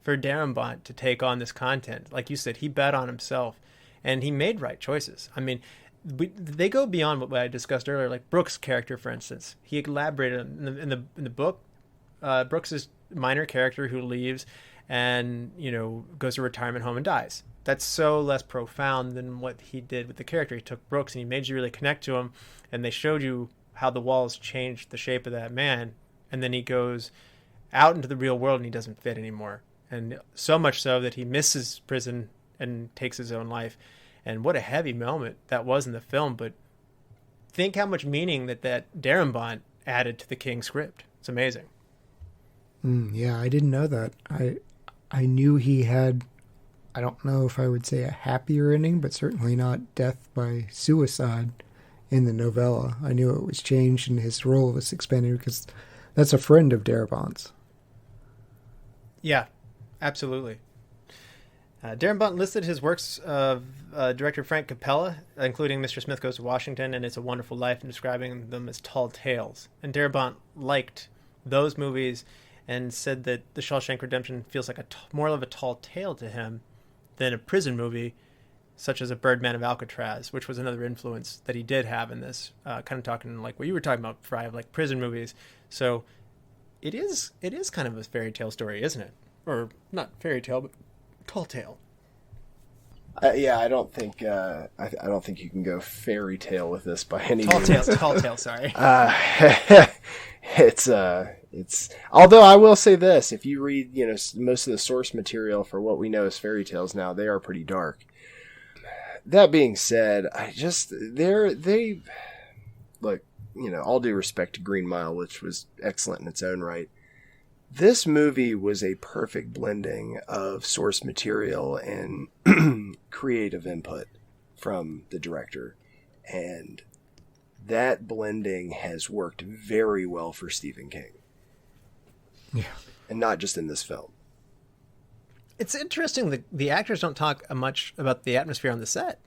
for Darabont to take on this content. Like you said, he bet on himself, and he made right choices. I mean, they go beyond what I discussed earlier. Like Brooks' character, for instance, he elaborated in the book. Brooks's minor character who leaves and, goes to a retirement home and dies. That's so less profound than what he did with the character. He took Brooks and he made you really connect to him, and they showed you how the walls changed the shape of that man, and then he goes out into the real world and he doesn't fit anymore. And so much so that he misses prison and takes his own life. And what a heavy moment that was in the film, but think how much meaning that Darabont added to the King script. It's amazing. Yeah, I didn't know that. I knew he had, I don't know if I would say a happier ending, but certainly not death by suicide in the novella. I knew it was changed and his role was expanded because that's a friend of Darabont's. Yeah, absolutely. Darabont listed his works of director Frank Capella, including Mr. Smith Goes to Washington and It's a Wonderful Life, and describing them as tall tales. And Darabont liked those movies and said that The Shawshank Redemption feels like more of a tall tale to him than a prison movie, such as A Birdman of Alcatraz, which was another influence that he did have in this. Kind of talking like what you were talking about, Frye, of like prison movies. So it is kind of a fairy tale story, isn't it? Or not fairy tale, but tall tale. Yeah, I don't think I don't think you can go fairy tale with this by any means. Tall tale. Sorry. It's. Although I will say this: if you read, most of the source material for what we know as fairy tales now, they are pretty dark. That being said, they look. All due respect to Green Mile, which was excellent in its own right. This movie was a perfect blending of source material and creative input from the director. And that blending has worked very well for Stephen King. Yeah. And not just in this film. It's interesting that the actors don't talk much about the atmosphere on the set.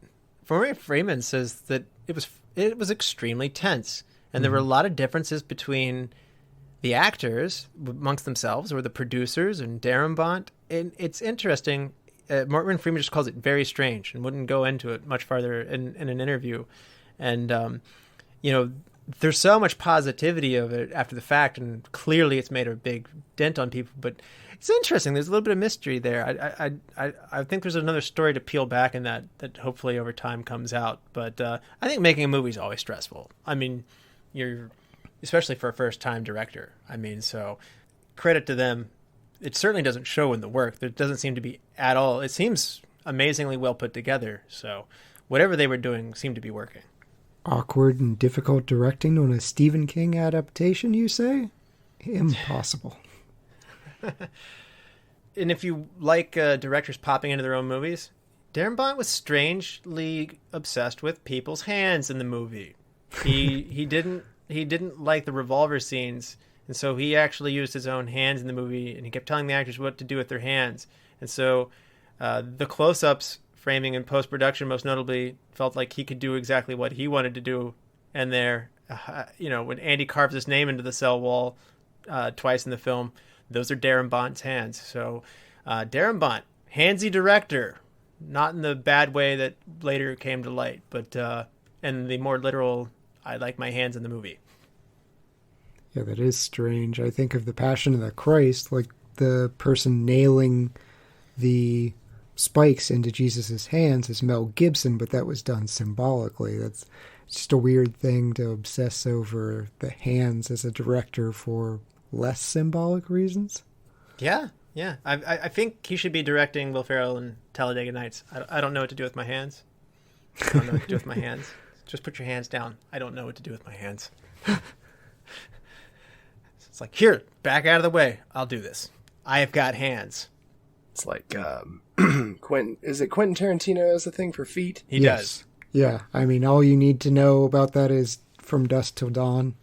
Freeman says that it was extremely tense. And there were a lot of differences between the actors amongst themselves, or the producers and Darabont. And it's interesting. Martin Freeman just calls it very strange and wouldn't go into it much farther in an interview. And, there's so much positivity of it after the fact, and clearly it's made a big dent on people. But it's interesting. There's a little bit of mystery there. I think there's another story to peel back in that hopefully over time comes out. But I think making a movie is always stressful. I mean, especially for a first-time director. I mean, so credit to them. It certainly doesn't show in the work. There doesn't seem to be at all. It seems amazingly well put together. So whatever they were doing seemed to be working. Awkward and difficult directing on a Stephen King adaptation, you say? Impossible. And if you like directors popping into their own movies, Darabont was strangely obsessed with people's hands in the movie. He didn't like the revolver scenes, and so he actually used his own hands in the movie, and he kept telling the actors what to do with their hands. And so the close-ups, framing, and post-production most notably felt like he could do exactly what he wanted to do. And there, when Andy carves his name into the cell wall twice in the film, those are Darabont's hands. So Darabont, handsy director, not in the bad way that later came to light, but in the more literal, I like my hands in the movie. Yeah, that is strange. I think of the Passion of the Christ, like the person nailing the spikes into Jesus's hands is Mel Gibson, but that was done symbolically. That's just a weird thing to obsess over the hands as a director for less symbolic reasons. Yeah. I think he should be directing Will Ferrell in Talladega Nights. I don't know what to do with my hands. I don't know what to do with my hands. Just put your hands down. I don't know what to do with my hands. It's like, here, back out of the way. I'll do this. I have got hands. It's like Quentin. Is it Quentin Tarantino has a thing for feet? He does. Yeah, I mean, all you need to know about that is From Dusk Till Dawn.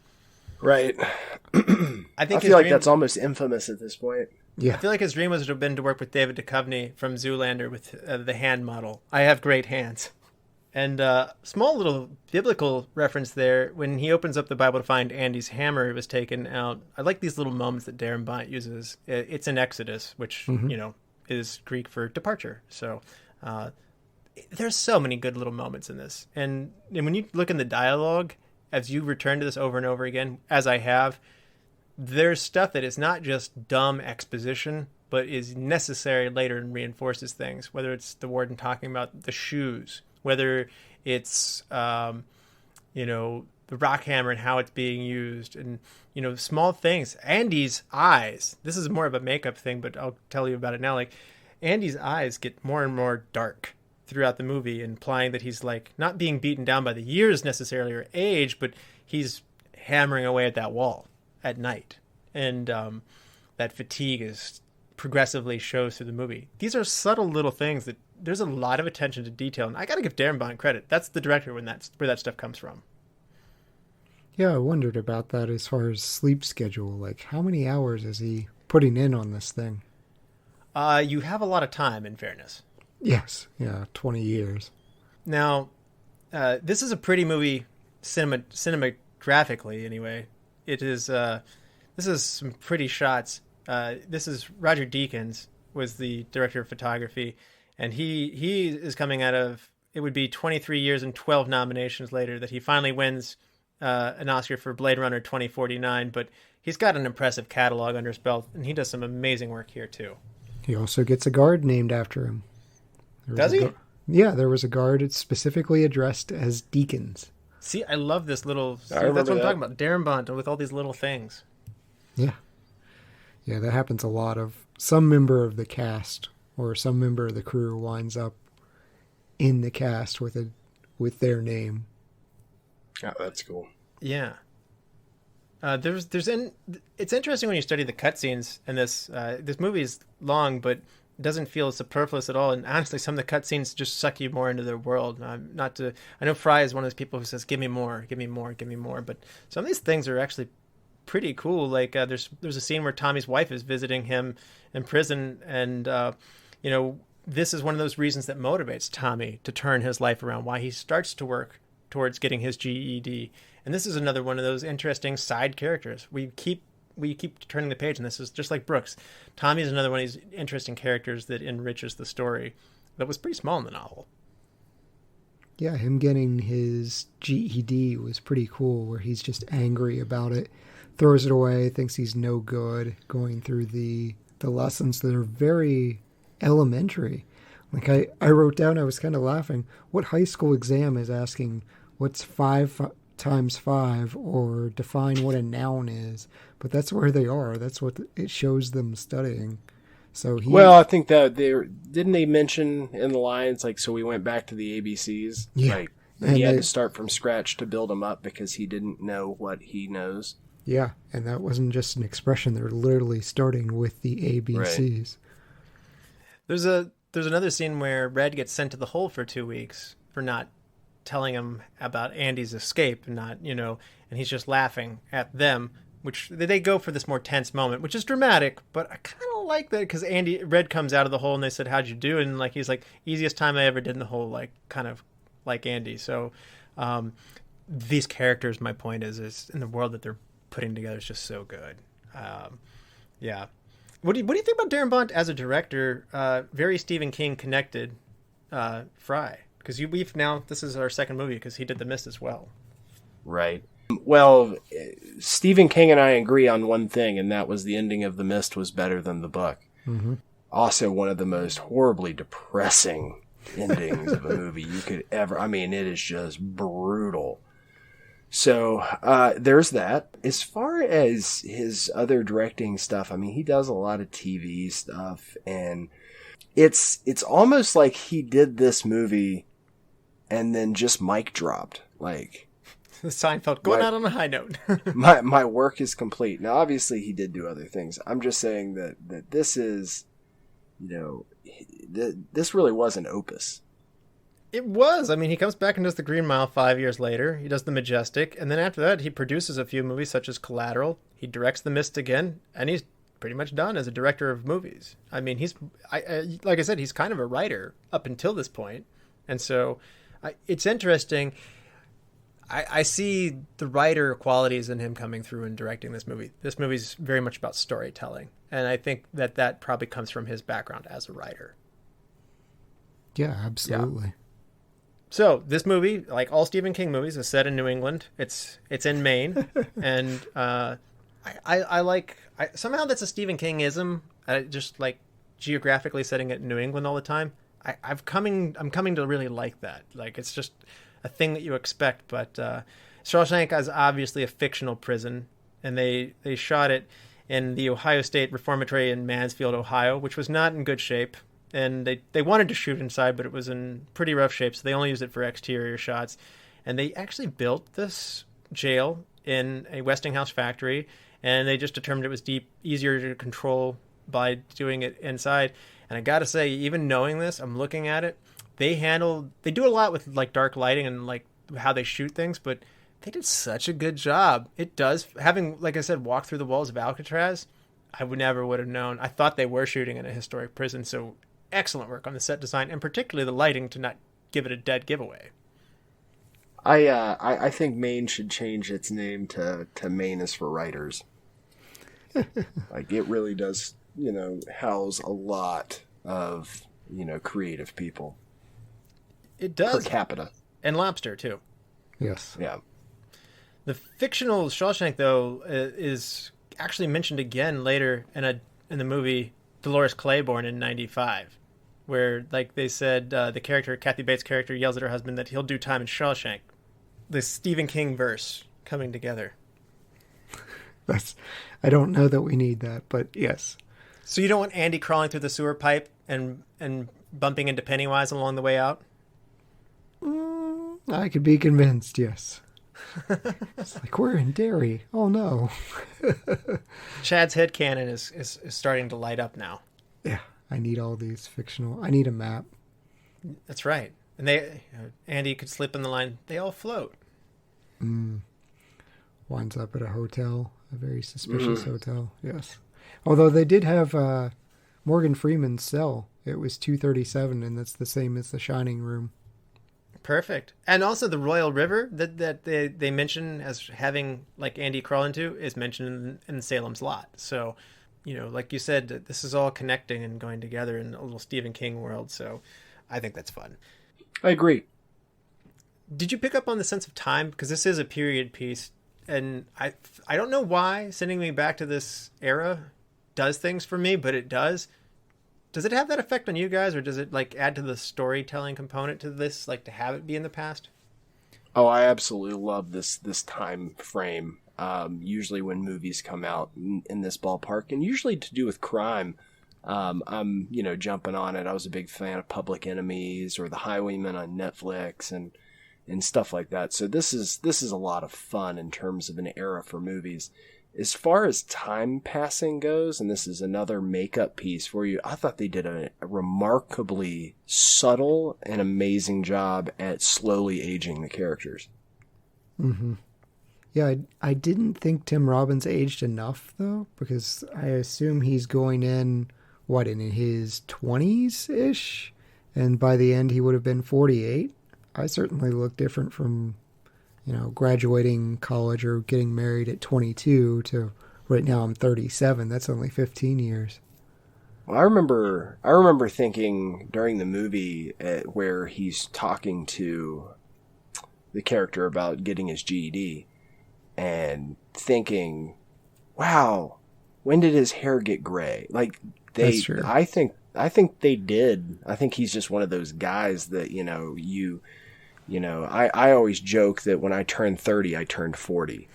Right. I feel like that's almost infamous at this point. Yeah. I feel like his dream was to have been to work with David Duchovny from Zoolander with the hand model. I have great hands. And small little biblical reference there. When he opens up the Bible to find Andy's hammer was taken out. I like these little moments that Darabont uses. It's in Exodus, which, is Greek for departure. So there's so many good little moments in this. And when you look in the dialogue, as you return to this over and over again, as I have, there's stuff that is not just dumb exposition, but is necessary later and reinforces things, whether it's the warden talking about the shoes, whether it's, the rock hammer and how it's being used, and, small things. Andy's eyes, this is more of a makeup thing, but I'll tell you about it now. Like, Andy's eyes get more and more dark throughout the movie, implying that he's like not being beaten down by the years necessarily or age, but he's hammering away at that wall at night. And that fatigue is progressively shows through the movie. These are subtle little things that there's a lot of attention to detail, and I got to give Darabont credit. That's the director where that stuff comes from. Yeah, I wondered about that as far as sleep schedule. Like, how many hours is he putting in on this thing? You have a lot of time, in fairness. Yes, 20 years. Now, this is a pretty movie, cinematographically anyway. It is. This is some pretty shots. This is Roger Deakins was the director of photography, and he is coming out of, it would be 23 years and 12 nominations later that he finally wins an Oscar for Blade Runner 2049, but he's got an impressive catalog under his belt, and he does some amazing work here too. He also gets a guard named after him. Does he? Yeah, there was a guard. It's specifically addressed as Deakins. See, I love this little... that's what I'm talking about. Darabont with all these little things. Yeah. Yeah, that happens a lot. Of some member of the cast or some member of the crew winds up in the cast with their name. Oh, that's cool. Yeah. It's interesting when you study the cutscenes in this. This movie is long, but it doesn't feel superfluous at all. And honestly, some of the cutscenes just suck you more into their world. I know Frye is one of those people who says, "Give me more, give me more, give me more." But some of these things are actually pretty cool. Like there's a scene where Tommy's wife is visiting him in prison, and this is one of those reasons that motivates Tommy to turn his life around. Why he starts to work towards getting his GED. And this is another one of those interesting side characters. We keep turning the page, and this is just like Brooks. Tommy is another one of these interesting characters that enriches the story that was pretty small in the novel. Yeah, him getting his GED was pretty cool, where he's just angry about it, throws it away, thinks he's no good, going through the lessons that are very elementary. Like I wrote down, I was kind of laughing, what high school exam is asking what's 5 times 5 or define what a noun is? But that's where they are. That's what it shows them studying. So I think that didn't they mention in the lines, like, so we went back to the ABCs? Yeah. Like, he had to start from scratch to build them up because he didn't know what he knows. Yeah, and that wasn't just an expression. They're literally starting with the ABCs. Right. There's another scene where Red gets sent to the hole for 2 weeks for not telling him about Andy's escape, and and he's just laughing at them, which they go for this more tense moment, which is dramatic, but I kind of like that because Red comes out of the hole and they said, "How'd you do?" And like, he's like, "Easiest time I ever did in the hole," like kind of like Andy. So these characters, my point is in the world that they're putting together is just so good. Yeah. What do you think about Darabont as a director? Very Stephen King connected, Frye, because this is our second movie because he did The Mist as well. Right. Well, Stephen King and I agree on one thing, and that was the ending of The Mist was better than the book. Mm-hmm. Also, one of the most horribly depressing endings of a movie you could ever. I mean, it is just brutal. So there's that. As far as his other directing stuff, I mean, he does a lot of TV stuff, and it's almost like he did this movie and then just mic dropped. Like Seinfeld going out on a high note. my work is complete. Now, obviously, he did do other things. I'm just saying that this is, this really was an opus. It was. I mean, he comes back and does The Green Mile 5 years later. He does The Majestic. And then after that, he produces a few movies such as Collateral. He directs The Mist again. And he's pretty much done as a director of movies. I mean, like I said, he's kind of a writer up until this point. And so it's interesting. I see the writer qualities in him coming through and directing this movie. This movie's very much about storytelling. And I think that probably comes from his background as a writer. Yeah, absolutely. Yeah. So this movie, like all Stephen King movies, is set in New England. It's in Maine, and I I like somehow that's a Stephen King-ism. Just like geographically setting it in New England all the time. I'm coming to really like that. Like it's just a thing that you expect. But Shawshank is obviously a fictional prison, and they shot it in the Ohio State Reformatory in Mansfield, Ohio, which was not in good shape. And they wanted to shoot inside, but it was in pretty rough shape, so they only used it for exterior shots. And they actually built this jail in a Westinghouse factory, and they just determined it was easier to control by doing it inside. And I gotta say, even knowing this, I'm looking at it, they do a lot with like dark lighting and like how they shoot things, but they did such a good job. It does, having, like I said, walked through the walls of Alcatraz, I would have known. I thought they were shooting in a historic prison, so excellent work on the set design, and particularly the lighting to not give it a dead giveaway. I think Maine should change its name to Maine is for Writers. Like, it really does, house a lot of, creative people. It does. Per capita. And lobster, too. Yes. Yeah. The fictional Shawshank, though, is actually mentioned again later in the movie Dolores Claiborne in 95, where, like they said, the character, Kathy Bates' character, yells at her husband that he'll do time in Shawshank. The Stephen King verse coming together. I don't know that we need that, but yes. So you don't want Andy crawling through the sewer pipe and bumping into Pennywise along the way out? I could be convinced, yes. It's like, we're in Derry. Oh, no. Chad's headcanon is starting to light up now. Yeah, I need all these fictional... I need a map. That's right. And Andy could slip in the line, they all float. Winds up at a hotel, a very suspicious hotel, yes. Although they did have Morgan Freeman's cell. It was 237, and that's the same as the Shining Room. Perfect. And also the Royal River that they mention as having, like, Andy crawl into is mentioned in Salem's Lot. So, like you said, this is all connecting and going together in a little Stephen King world. So I think that's fun. I agree. Did you pick up on the sense of time? Because this is a period piece. And I don't know why sending me back to this era does things for me, but it does. Does it have that effect on you guys, or does it like add to the storytelling component to this, like to have it be in the past? Oh, I absolutely love this time frame. Usually when movies come out in this ballpark, and usually to do with crime, I'm jumping on it. I was a big fan of Public Enemies or The Highwayman on Netflix and stuff like that. So this is a lot of fun in terms of an era for movies. As far as time passing goes, and this is another makeup piece for you, I thought they did a remarkably subtle and amazing job at slowly aging the characters. Mm-hmm. Yeah, I didn't think Tim Robbins aged enough, though, because I assume he's going in his 20s-ish? And by the end, he would have been 48. I certainly look different from... graduating college or getting married at 22 to right now I'm 37. That's only 15 years. Well, I remember thinking during the movie where he's talking to the character about getting his GED and thinking, wow, when did his hair get gray? Like That's true. I think they did. I think he's just one of those guys that, I always joke that when I turned 30, I turned 40,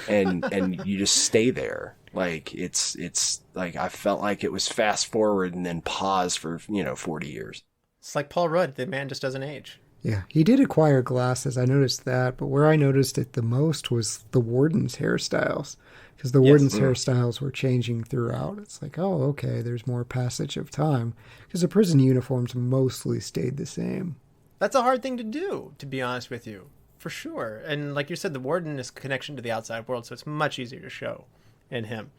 and you just stay there. Like it's like I felt like it was fast forward and then pause for 40 years. It's like Paul Rudd. The man just doesn't age. Yeah, he did acquire glasses. I noticed that, but where I noticed it the most was the Wardens hairstyles, because the Wardens hairstyles were changing throughout. It's like, oh, okay, there's more passage of time, because the prison uniforms mostly stayed the same. That's a hard thing to do, to be honest with you, for sure. And like you said, the warden is a connection to the outside world, so it's much easier to show in him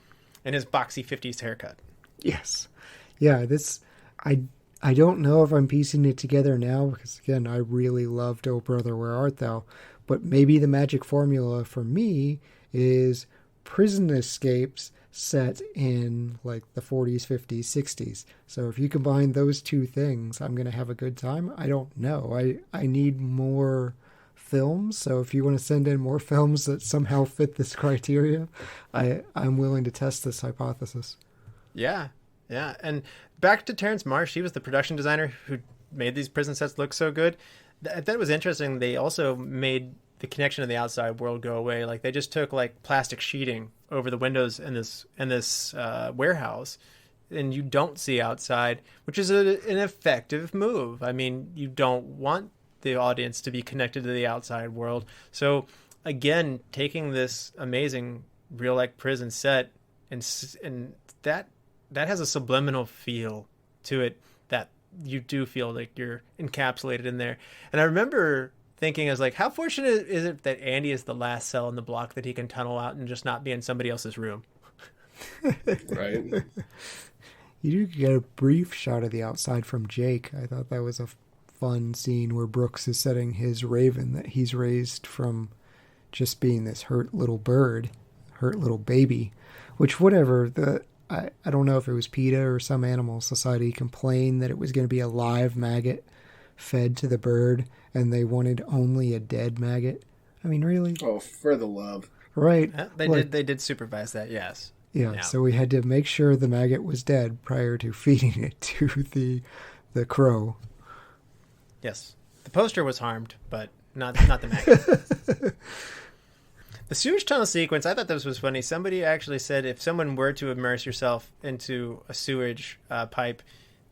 and his boxy 50s haircut. Yes. Yeah, I don't know if I'm piecing it together now, because again, I really loved Oh Brother, Where Art Thou? But maybe the magic formula for me is prison escapes set in like the 40s, 50s, 60s. So if you combine those two things, I'm going to have a good time. I don't know. I need more films. So if you want to send in more films that somehow fit this criteria, I'm willing to test this hypothesis. Yeah. And back to Terrence Marsh, he was the production designer who made these prison sets look so good. That was interesting. They also made the connection to the outside world go away. Like they just took like plastic sheeting over the windows in this warehouse, and you don't see outside, which is an effective move. I mean, you don't want the audience to be connected to the outside world. So again, taking this amazing real like prison set and that has a subliminal feel to it that you do feel like you're encapsulated in there. And I remember thinking, I was like, how fortunate is it that Andy is the last cell in the block that he can tunnel out and just not be in somebody else's room? Right. You do get a brief shot of the outside from Jake. I thought that was a fun scene where Brooks is setting his raven that he's raised from just being this hurt little bird, hurt little baby, which whatever, I don't know if it was PETA or some animal society complained that it was going to be a live maggot fed to the bird and they wanted only a dead maggot. I mean, really? Oh, for the love. Right. They did supervise that, yes. Yeah, so we had to make sure the maggot was dead prior to feeding it to the crow. Yes. The poster was harmed, but not the maggot. The sewage tunnel sequence, I thought this was funny. Somebody actually said if someone were to immerse yourself into a sewage pipe,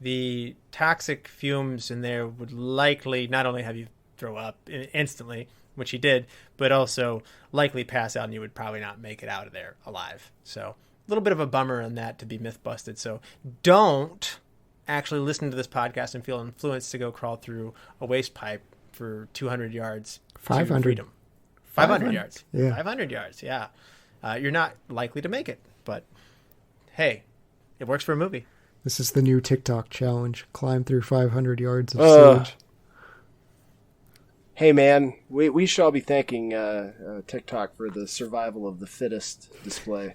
the toxic fumes in there would likely not only have you throw up instantly, which he did, but also likely pass out, and you would probably not make it out of there alive. So a little bit of a bummer on that to be myth busted. So don't actually listen to this podcast and feel influenced to go crawl through a waste pipe for 200 yards. 500. Freedom. 500 yards. Yeah. 500 yards, yeah. You're not likely to make it, but hey, it works for a movie. This is the new TikTok challenge. Climb through 500 yards of sewage. Hey, man, we shall be thanking TikTok for the survival of the fittest display.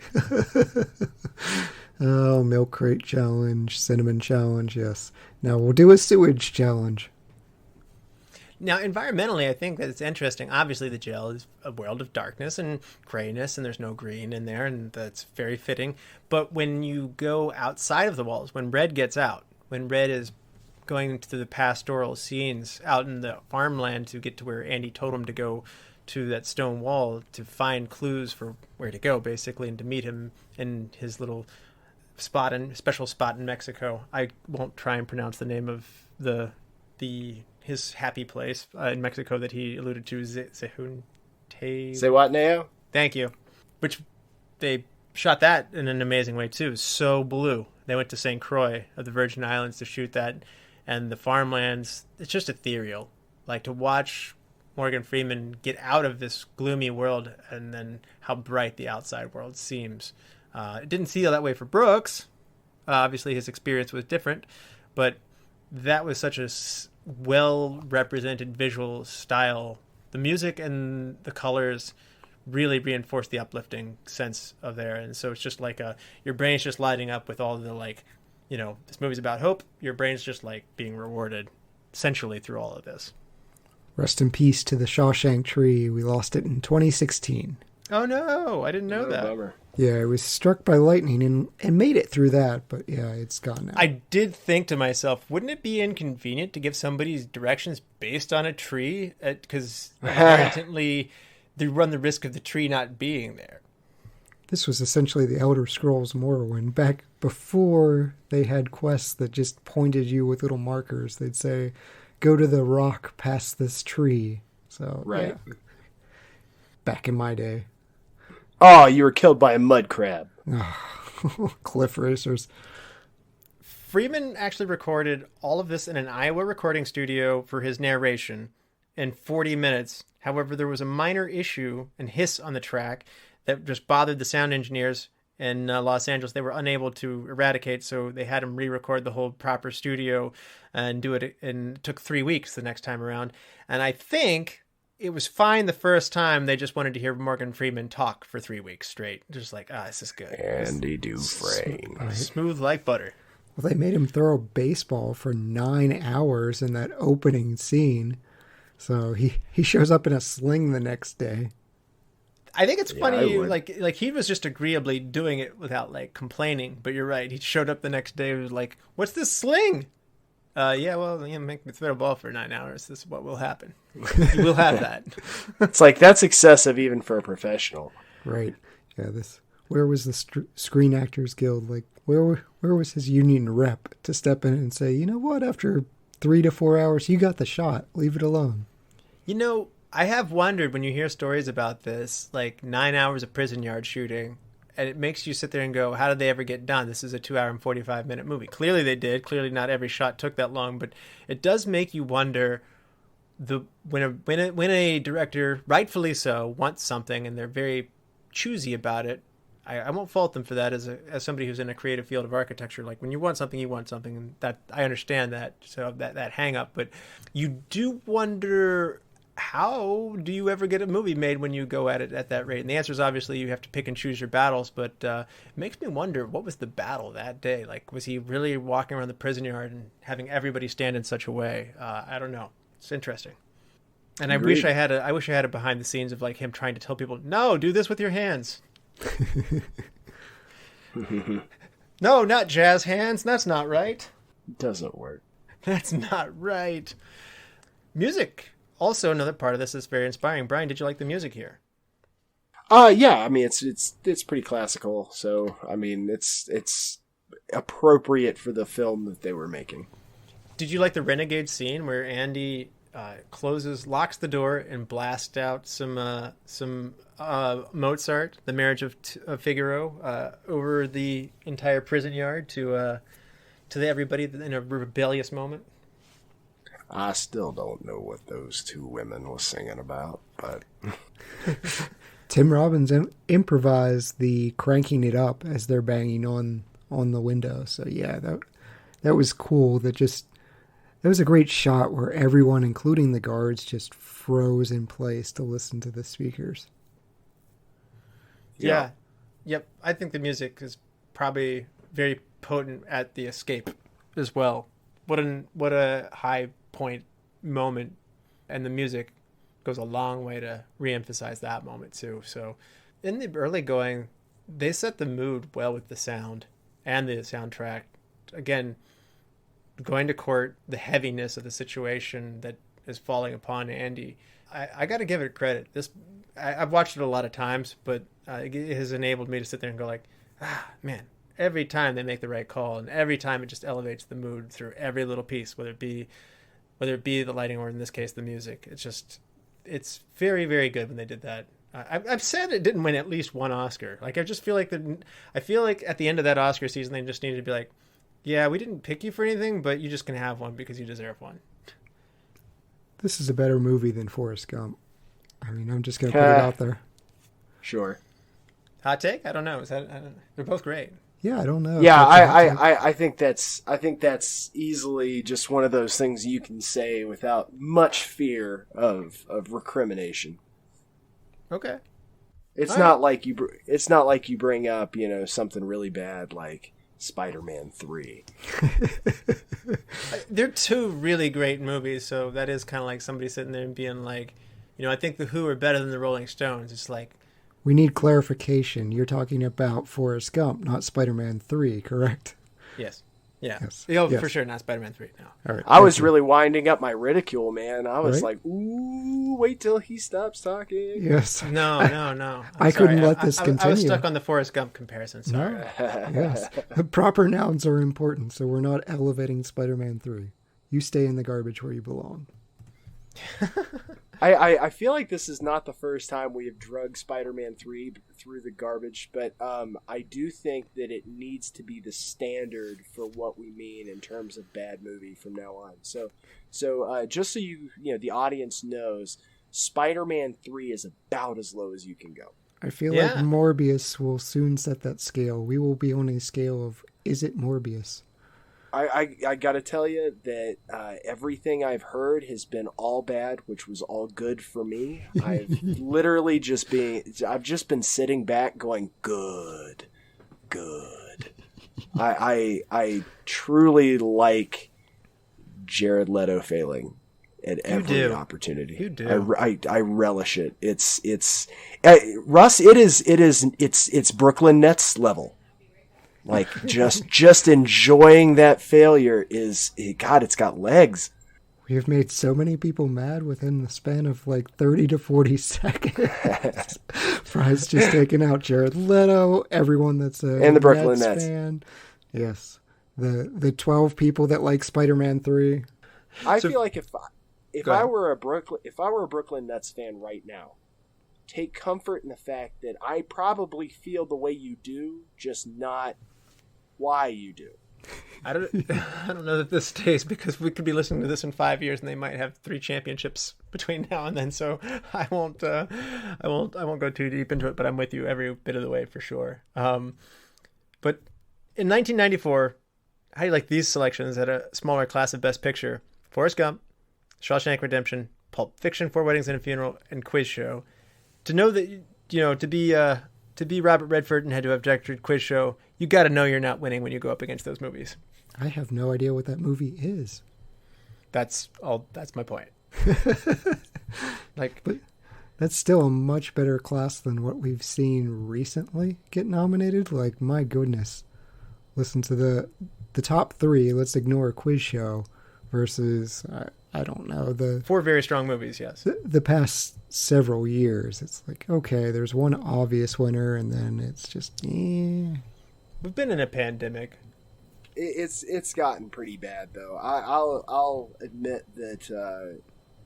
Oh, milk crate challenge, cinnamon challenge, yes. Now we'll do a sewage challenge. Now, environmentally, I think that it's interesting. Obviously, the jail is a world of darkness and grayness, and there's no green in there, and that's very fitting. But when you go outside of the walls, when Red gets out, when Red is going to the pastoral scenes out in the farmland to get to where Andy told him to go to that stone wall to find clues for where to go, basically, and to meet him in his little special spot in Mexico. I won't try and pronounce the name of his happy place in Mexico that he alluded to, Giuntoli. Say what now? Thank you. Which they shot that in an amazing way too. So blue. They went to St. Croix of the Virgin Islands to shoot that, and the farmlands. It's just ethereal. Like to watch Morgan Freeman get out of this gloomy world, and then how bright the outside world seems. It didn't feel that way for Brooks. Obviously, his experience was different, but that was such a well-represented visual style. The music and the colors really reinforce the uplifting sense of there, and so it's just like your brain's just lighting up with all the this movie's about hope. Your brain's just like being rewarded essentially through all of this. Rest in peace to the Shawshank tree. We lost it in 2016. Oh no, I didn't know that. Bummer. Yeah, it was struck by lightning and made it through that, but yeah, it's gone now. I did think to myself, wouldn't it be inconvenient to give somebody's directions based on a tree? Because inherently they run the risk of the tree not being there. This was essentially the Elder Scrolls Morrowind. Back before they had quests that just pointed you with little markers, they'd say, go to the rock past this tree. So, right. Yeah. Back in my day. Oh, you were killed by a mud crab. Cliff racers. Freeman actually recorded all of this in an Iowa recording studio for his narration in 40 minutes. However, there was a minor issue and hiss on the track that just bothered the sound engineers in Los Angeles. They were unable to eradicate, so they had him re-record the whole proper studio and do it. And it took 3 weeks the next time around. And I think it was fine the first time. They just wanted to hear Morgan Freeman talk for 3 weeks straight. Just like, this is good. Andy Dufresne. Smooth like butter. Well, they made him throw a baseball for 9 hours in that opening scene. So he shows up in a sling the next day. I think it's funny, I would. like he was just agreeably doing it without like complaining. But you're right. He showed up the next day. And was like, "What's this sling?" Yeah, well, make me throw a ball for 9 hours. This is what will happen. You will have that. It's like, that's excessive even for a professional. Right. Yeah. Where was the Screen Actors Guild? Like, where was his union rep to step in and say, you know what? After 3 to 4 hours, you got the shot. Leave it alone. I have wondered when you hear stories about this, like 9 hours of prison yard shooting, and it makes you sit there and go, how did they ever get done? This is a 2 hour and 45-minute movie. Clearly they did. Clearly not every shot took that long, but it does make you wonder when a director, rightfully so, wants something and they're very choosy about it. I won't fault them for that as somebody who's in a creative field of architecture. Like, when you want something, and that I understand that. So that hang up, but you do wonder, how do you ever get a movie made when you go at it at that rate? And the answer is obviously you have to pick and choose your battles, but it makes me wonder, what was the battle that day? Like, was he really walking around the prison yard and having everybody stand in such a way? I don't know. It's interesting. And Agreed. I wish I had a behind the scenes of like him trying to tell people, no, do this with your hands. No, not jazz hands. That's not right. Doesn't work. That's not right. Music. Also, another part of this is very inspiring. Brian, did you like the music here? Yeah. I mean, it's pretty classical. So, I mean, it's appropriate for the film that they were making. Did you like the Renegade scene where Andy locks the door and blasts out some Mozart, The Marriage of Figaro, over the entire prison yard to everybody in a rebellious moment? I still don't know what those two women was singing about, but Tim Robbins improvised the cranking it up as they're banging on the window. So yeah, that was cool. That was a great shot where everyone, including the guards, just froze in place to listen to the speakers. Yeah. Yep. I think the music is probably very potent at the escape as well. What a high point moment, and the music goes a long way to reemphasize that moment too. So in the early going, they set the mood well with the sound and the soundtrack. Again, going to court, the heaviness of the situation that is falling upon Andy. I got to give it credit. I've watched it a lot of times, but it has enabled me to sit there and go like, man, every time they make the right call, and every time it just elevates the mood through every little piece, whether it be the lighting or in this case the music. It's very, very good when they did that. I've said it didn't win at least one Oscar. Like, I just feel like at the end of that Oscar season they just needed to be like, yeah, we didn't pick you for anything, but you just can have one because you deserve one. This is a better movie than Forrest Gump. I mean, I'm just going to put it out there. Sure. Hot take? I don't know. They're both great. Yeah, I don't know. Yeah, I think that's easily just one of those things you can say without much fear of recrimination. Okay. It's not like you bring up, something really bad like Spider-Man 3. They're two really great movies, so that is kind of like somebody sitting there and being like, I think the Who are better than the Rolling Stones. It's like, we need clarification. You're talking about Forrest Gump, not Spider-Man 3, correct? Yes. Yeah. Yes. Yes. Yes. For sure, not Spider-Man 3. No. All right. I was really winding up my ridicule, man. I was Right? like, ooh, wait till he stops talking. Yes. No. I couldn't let this I was continue. stuck on the Forrest Gump comparison. Sorry. No. Yes. The proper nouns are important, so we're not elevating Spider-Man 3. You stay in the garbage where you belong. I feel like this is not the first time we have drugged Spider-Man 3 through the garbage, but I do think that it needs to be the standard for what we mean in terms of bad movie from now on. So just so the audience knows, Spider-Man 3 is about as low as you can go. I feel like Morbius will soon set that scale. We will be on a scale of, is it Morbius? I gotta tell you that everything I've heard has been all bad, which was all good for me. I've literally just been sitting back going, good. I truly like Jared Leto failing at every opportunity. You do. I relish it. It's Russ. It's Brooklyn Nets level. Like just enjoying that failure is God. It's got legs. We have made so many people mad within the span of like 30 to 40 seconds. Frye's just taking out Jared Leto, everyone that's and the Brooklyn Nets fan. Yes, the 12 people that like Spider-Man 3. I feel like if I were a Brooklyn Nets fan right now, take comfort in the fact that I probably feel the way you do, just not why you do. I don't know that this stays, because we could be listening to this in 5 years and they might have 3 championships between now and then. So I won't go too deep into it, but I'm with you every bit of the way for sure. But in 1994, how do you like these selections at a smaller class of Best Picture? Forrest Gump, Shawshank Redemption, Pulp Fiction, 4 Weddings and a Funeral, and Quiz Show. To know that, to be Robert Redford and had to have directed Quiz Show, you got to know you're not winning when you go up against those movies. I have no idea what that movie is. That's my point. But that's still a much better class than what we've seen recently get nominated. Like, my goodness. Listen to the top 3. Let's ignore Quiz Show versus, I don't know, the 4 very strong movies, yes. The past several years. It's like, okay, there's one obvious winner, and then it's just, We've been in a pandemic. It's gotten pretty bad, though. I'll admit that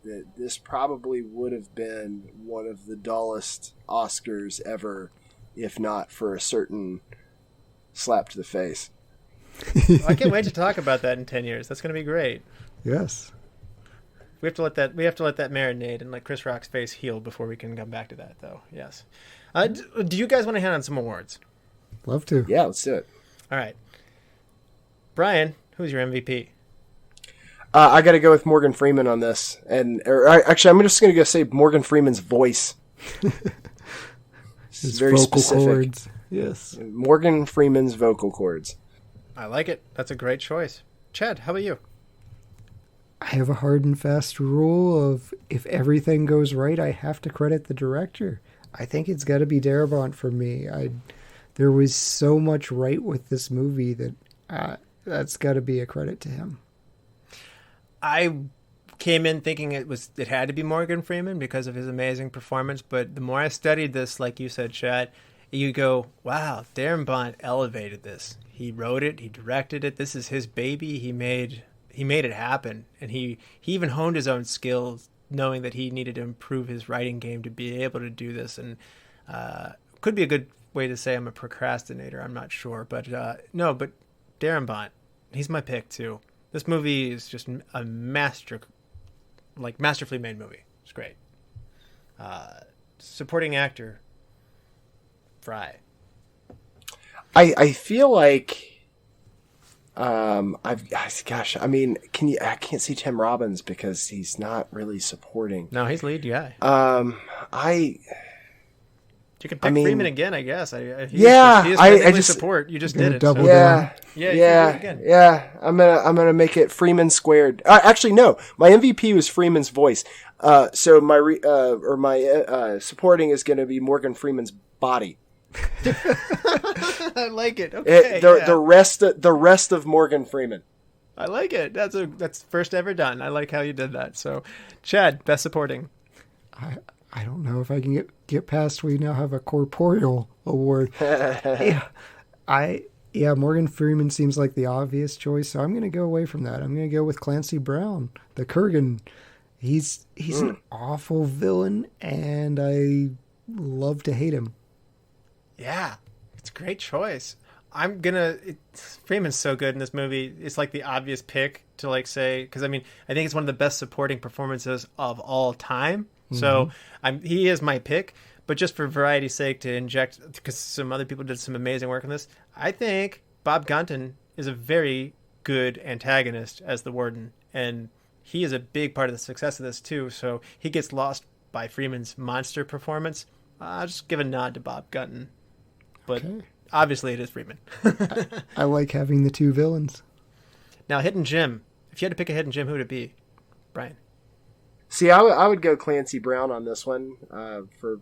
that this probably would have been one of the dullest Oscars ever, if not for a certain slap to the face. I can't wait to talk about that in 10 years. That's going to be great. Yes. We have to let that marinate and let Chris Rock's face heal before we can come back to that, though. Yes. Do you guys want to hand on some awards? Love to. Yeah, let's do it. All right. Brian, who's your MVP? I got to go with Morgan Freeman on this, actually, I'm just going to go say Morgan Freeman's voice. His very vocal specific. cords. Yes. Morgan Freeman's vocal cords. I like it. That's a great choice. Chad, how about you? I have a hard and fast rule of if everything goes right, I have to credit the director. I think it's got to be Darabont for me. There was so much right with this movie that that's got to be a credit to him. I came in thinking it had to be Morgan Freeman because of his amazing performance, but the more I studied this, like you said, Chad, you go, wow, Darabont elevated this. He wrote it, he directed it. This is his baby. He made it happen, and he even honed his own skills, knowing that he needed to improve his writing game to be able to do this. And could be a good way to say I'm a procrastinator. I'm not sure, but no. But Darabont, he's my pick too. This movie is just a masterfully made movie. It's great. Supporting actor, Frye. I feel like, I can't see Tim Robbins because he's not really supporting. No, he's lead guy. You can pick Freeman again, I guess. He is support. You just did it. Double down. Yeah. I'm gonna make it Freeman squared. Actually, no. My MVP was Freeman's voice. So my supporting is gonna be Morgan Freeman's body. I like it. Okay. The rest of Morgan Freeman. I like it. That's first ever done. I like how you did that. So, Chad, best supporting. I don't know if I can get past. We now have a corporeal award. Morgan Freeman seems like the obvious choice, so I'm going to go away from that. I'm going to go with Clancy Brown, the Kurgan. He's an awful villain, and I love to hate him. Yeah, it's a great choice. Freeman's so good in this movie. It's like the obvious pick to say, because I think it's one of the best supporting performances of all time. Mm-hmm. So he is my pick, but just for variety's sake to inject, because some other people did some amazing work on this, I think Bob Gunton is a very good antagonist as the Warden, and he is a big part of the success of this too. So he gets lost by Freeman's monster performance. I'll just give a nod to Bob Gunton, but obviously it is Freeman. I like having the two villains. Now, Hidden Gem. If you had to pick a Hidden Gem, who would it be, Brian? See, I would go Clancy Brown on this one for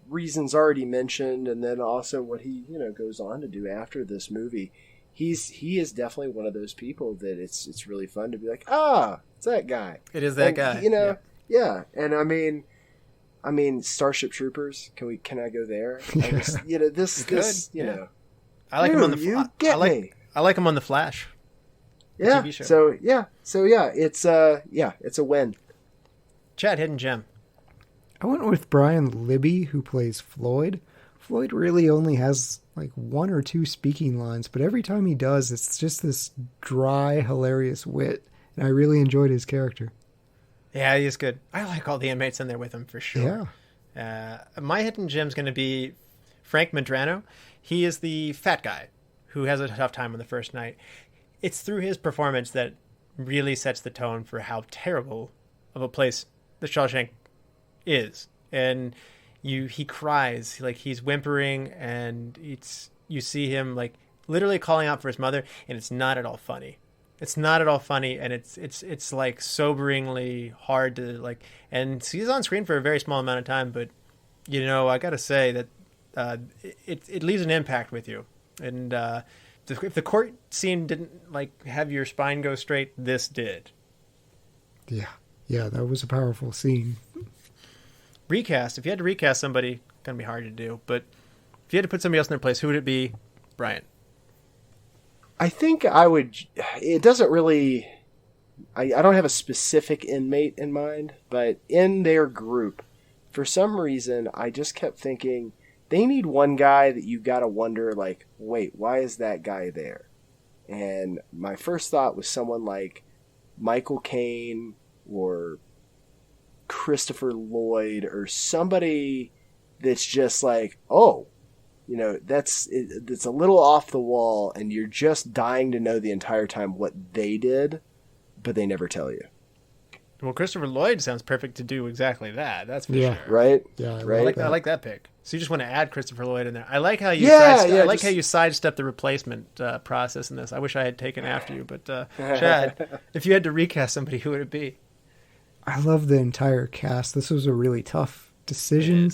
reasons already mentioned, and then also what he goes on to do after this movie. He is definitely one of those people that it's really fun to be like, it's that guy. It is that guy. Yeah. And I mean, Starship Troopers. Can I go there? I just, I like him on the. I like him on the Flash. Yeah. TV show. So it's a win. Chad, hidden gem. I went with Brian Libby, who plays Floyd. Floyd really only has like 1 or 2 speaking lines, but every time he does, it's just this dry, hilarious wit, and I really enjoyed his character. Yeah, he is good. I like all the inmates in there with him for sure. Yeah. My hidden gem's going to be Frank Medrano. He is the fat guy who has a tough time on the first night. It's through his performance that really sets the tone for how terrible of a place the Shawshank is. And he cries, like he's whimpering, and you see him like literally calling out for his mother, and it's not at all funny. It's not at all funny, and it's like soberingly hard to like. And he's on screen for a very small amount of time, but I gotta say that it leaves an impact with you. And if the court scene didn't like have your spine go straight, this did. Yeah, that was a powerful scene. Recast. If you had to recast somebody, gonna be hard to do. But if you had to put somebody else in their place, who would it be? Brian. I think I would. It doesn't really. I don't have a specific inmate in mind, but in their group, for some reason, I just kept thinking they need one guy that you got to wonder, like, wait, why is that guy there? And my first thought was someone like Michael Caine or Christopher Lloyd or somebody that's just like, it's a little off the wall, and you're just dying to know the entire time what they did, but they never tell you. Well, Christopher Lloyd sounds perfect to do exactly that. That's for sure. Right? Yeah, right. I like that pick. So you just want to add Christopher Lloyd in there. I like how you how you sidestep the replacement process in this. I wish I had taken after you, but Chad, if you had to recast somebody, who would it be? I love the entire cast. This was a really tough decision,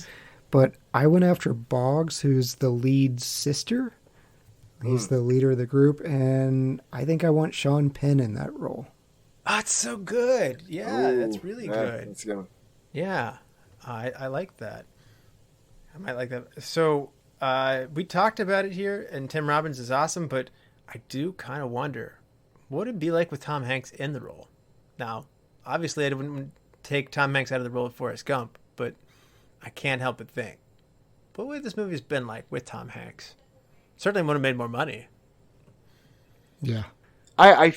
but I went after Boggs, who's the lead sister. He's the leader of the group, and I think I want Sean Penn in that role. Oh, it's so good. Yeah, that's really good. That's good. Yeah, I like that. I might like that. So we talked about it here, and Tim Robbins is awesome, but I do kind of wonder, what it'd be like with Tom Hanks in the role. Now, obviously, I wouldn't take Tom Hanks out of the role of Forrest Gump, but I can't help but think, what would this movie's been like with Tom Hanks? Certainly would have made more money. Yeah. I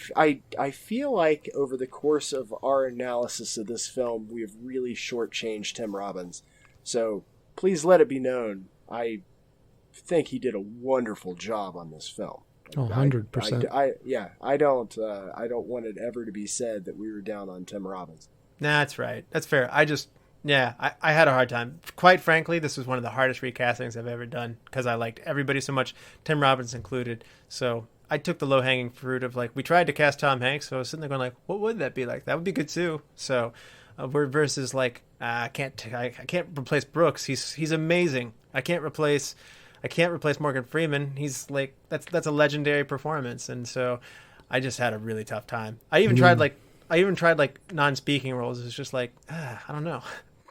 feel like over the course of our analysis of this film, we have really shortchanged Tim Robbins. So please let it be known, I think he did a wonderful job on this film. 100%. I don't want it ever to be said that we were down on Tim Robbins. Nah, that's right. That's fair. I had a hard time. Quite frankly, this was one of the hardest recastings I've ever done because I liked everybody so much, Tim Robbins included. So I took the low-hanging fruit of, like, we tried to cast Tom Hanks, so I was sitting there going, like, what would that be like? That would be good, too. So versus, like, I can't replace Brooks. He's amazing. I can't replace Morgan Freeman. He's, like, that's a legendary performance. And so I just had a really tough time. I even tried non-speaking roles. It's just like, I don't know.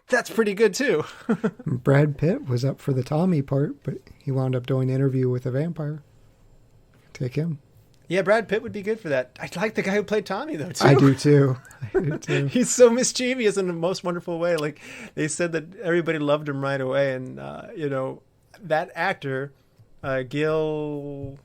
That's pretty good, too. Brad Pitt was up for the Tommy part, but he wound up doing an interview with a vampire. Take him. Yeah, Brad Pitt would be good for that. I like the guy who played Tommy, though, too. I do, too. He's so mischievous in the most wonderful way. Like, they said that everybody loved him right away. And, that actor, Gil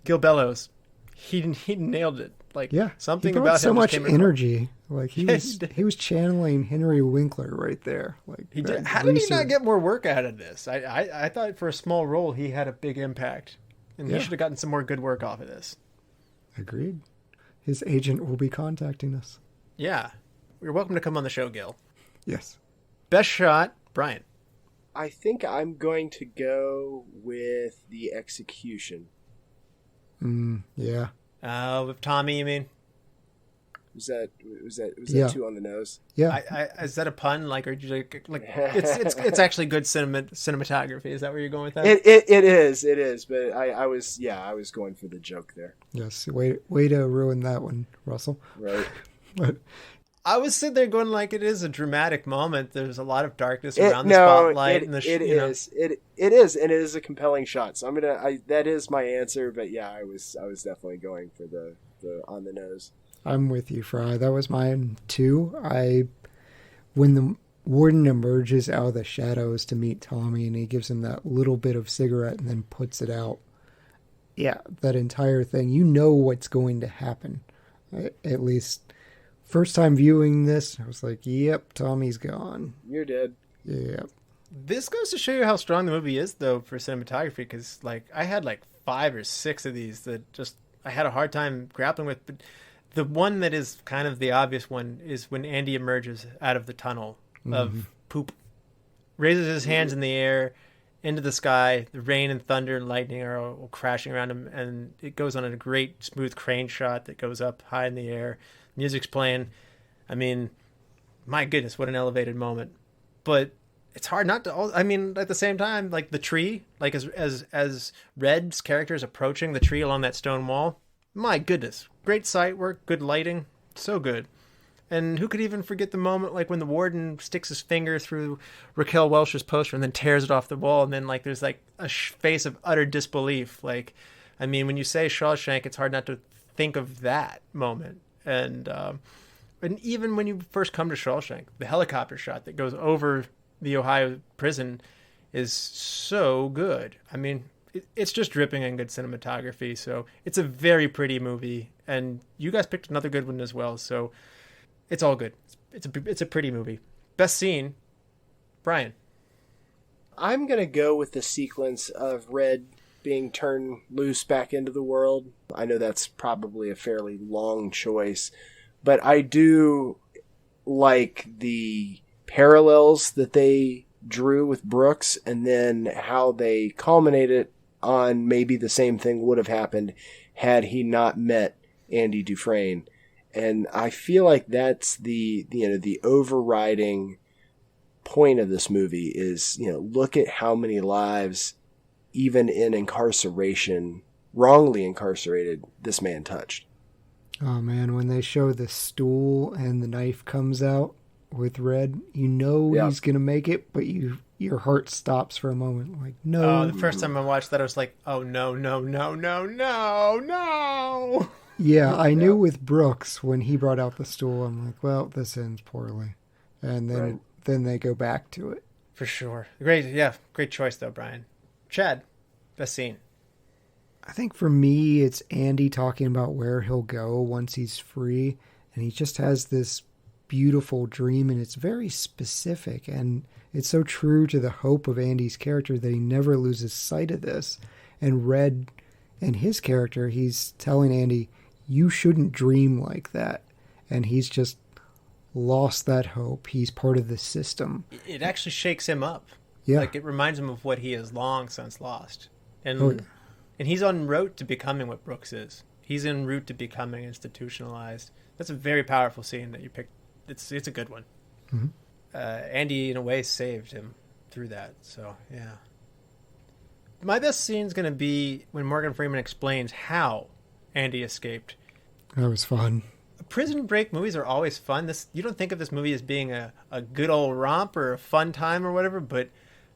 Bellows, he nailed it. Like, something about him so much came energy. Like, he was channeling Henry Winkler right there. Like, he did. How did he not get more work out of this? I thought for a small role he had a big impact, and he should have gotten some more good work off of this. Agreed. His agent will be contacting us. Yeah, you're welcome to come on the show, Gil. Yes. Best shot, Brian. I think I'm going to go with The Execution. Yeah. With Tommy, you mean? Was that Yeah. too on the nose? Yeah. Is that a pun? Like, or like it's actually good cinematography. Is that where you're going with that? It is. But I was going for the joke there. Yes. Way to ruin that one, Russell. Right. But I was sitting there going like, it is a dramatic moment. There's a lot of darkness around the spotlight. It is, and it is a compelling shot. So that is my answer. But yeah, I was definitely going for the on the nose. I'm with you, Frye. That was mine too. When the warden emerges out of the shadows to meet Tommy, and he gives him that little bit of cigarette and then puts it out. Yeah, that entire thing. You know what's going to happen. At least, first time viewing this, I was like, "Yep, Tommy's gone. You're dead." Yep. This goes to show you how strong the movie is, though, for cinematography. Because like I had like 5 or 6 of these that just I had a hard time grappling with, but. The one that is kind of the obvious one is when Andy emerges out of the tunnel of poop, raises his hands in the air into the sky. The rain and thunder and lightning are all crashing around him, and it goes on a great smooth crane shot that goes up high in the air. Music's playing. I mean, my goodness, what an elevated moment. But it's hard not to. I mean, at the same time, like the tree, like as Red's character is approaching the tree along that stone wall. My goodness. Great sight work, good lighting, so good. And who could even forget the moment like when the warden sticks his finger through Raquel Welch's poster and then tears it off the wall, and then like there's like a face of utter disbelief. Like, I mean, when you say Shawshank, it's hard not to think of that moment. And even when you first come to Shawshank, the helicopter shot that goes over the Ohio prison is so good. I mean, it's just dripping in good cinematography. So it's a very pretty movie, and you guys picked another good one as well. So it's all good. It's a pretty movie. Best scene, Bryan. I'm gonna go with the sequence of Red being turned loose back into the world. I know that's probably a fairly long choice, but I do like the parallels that they drew with Brooks, and then how they culminated on maybe the same thing would have happened had he not met Andy Dufresne. And I feel like that's the overriding point of this movie is, look at how many lives, even in incarceration, wrongly incarcerated, this man touched. Oh man, when they show the stool and the knife comes out with Red, he's gonna make it, but your heart stops for a moment. Like, no. Oh, the first time I watched that, I was like, oh no. Yeah, I knew with Brooks when he brought out the stool, I'm like, well, this ends poorly, and then they go back to it. For sure. Great choice though, Bryan. Chad, best scene. I think for me, it's Andy talking about where he'll go once he's free, and he just has this beautiful dream, and it's very specific, and it's so true to the hope of Andy's character that he never loses sight of this. And Red and his character, he's telling Andy, you shouldn't dream like that, and he's just lost that hope. He's part of the system. It actually shakes him up. Yeah. Like, it reminds him of what he has long since lost. And he's en route to becoming what Brooks is. He's en route to becoming institutionalized. That's a very powerful scene that you picked. It's a good one. Mm-hmm. Andy, in a way, saved him through that. So, yeah. My best scene is going to be when Morgan Freeman explains how Andy escaped. That was fun. Prison break movies are always fun. You don't think of this movie as being a good old romp or a fun time or whatever, but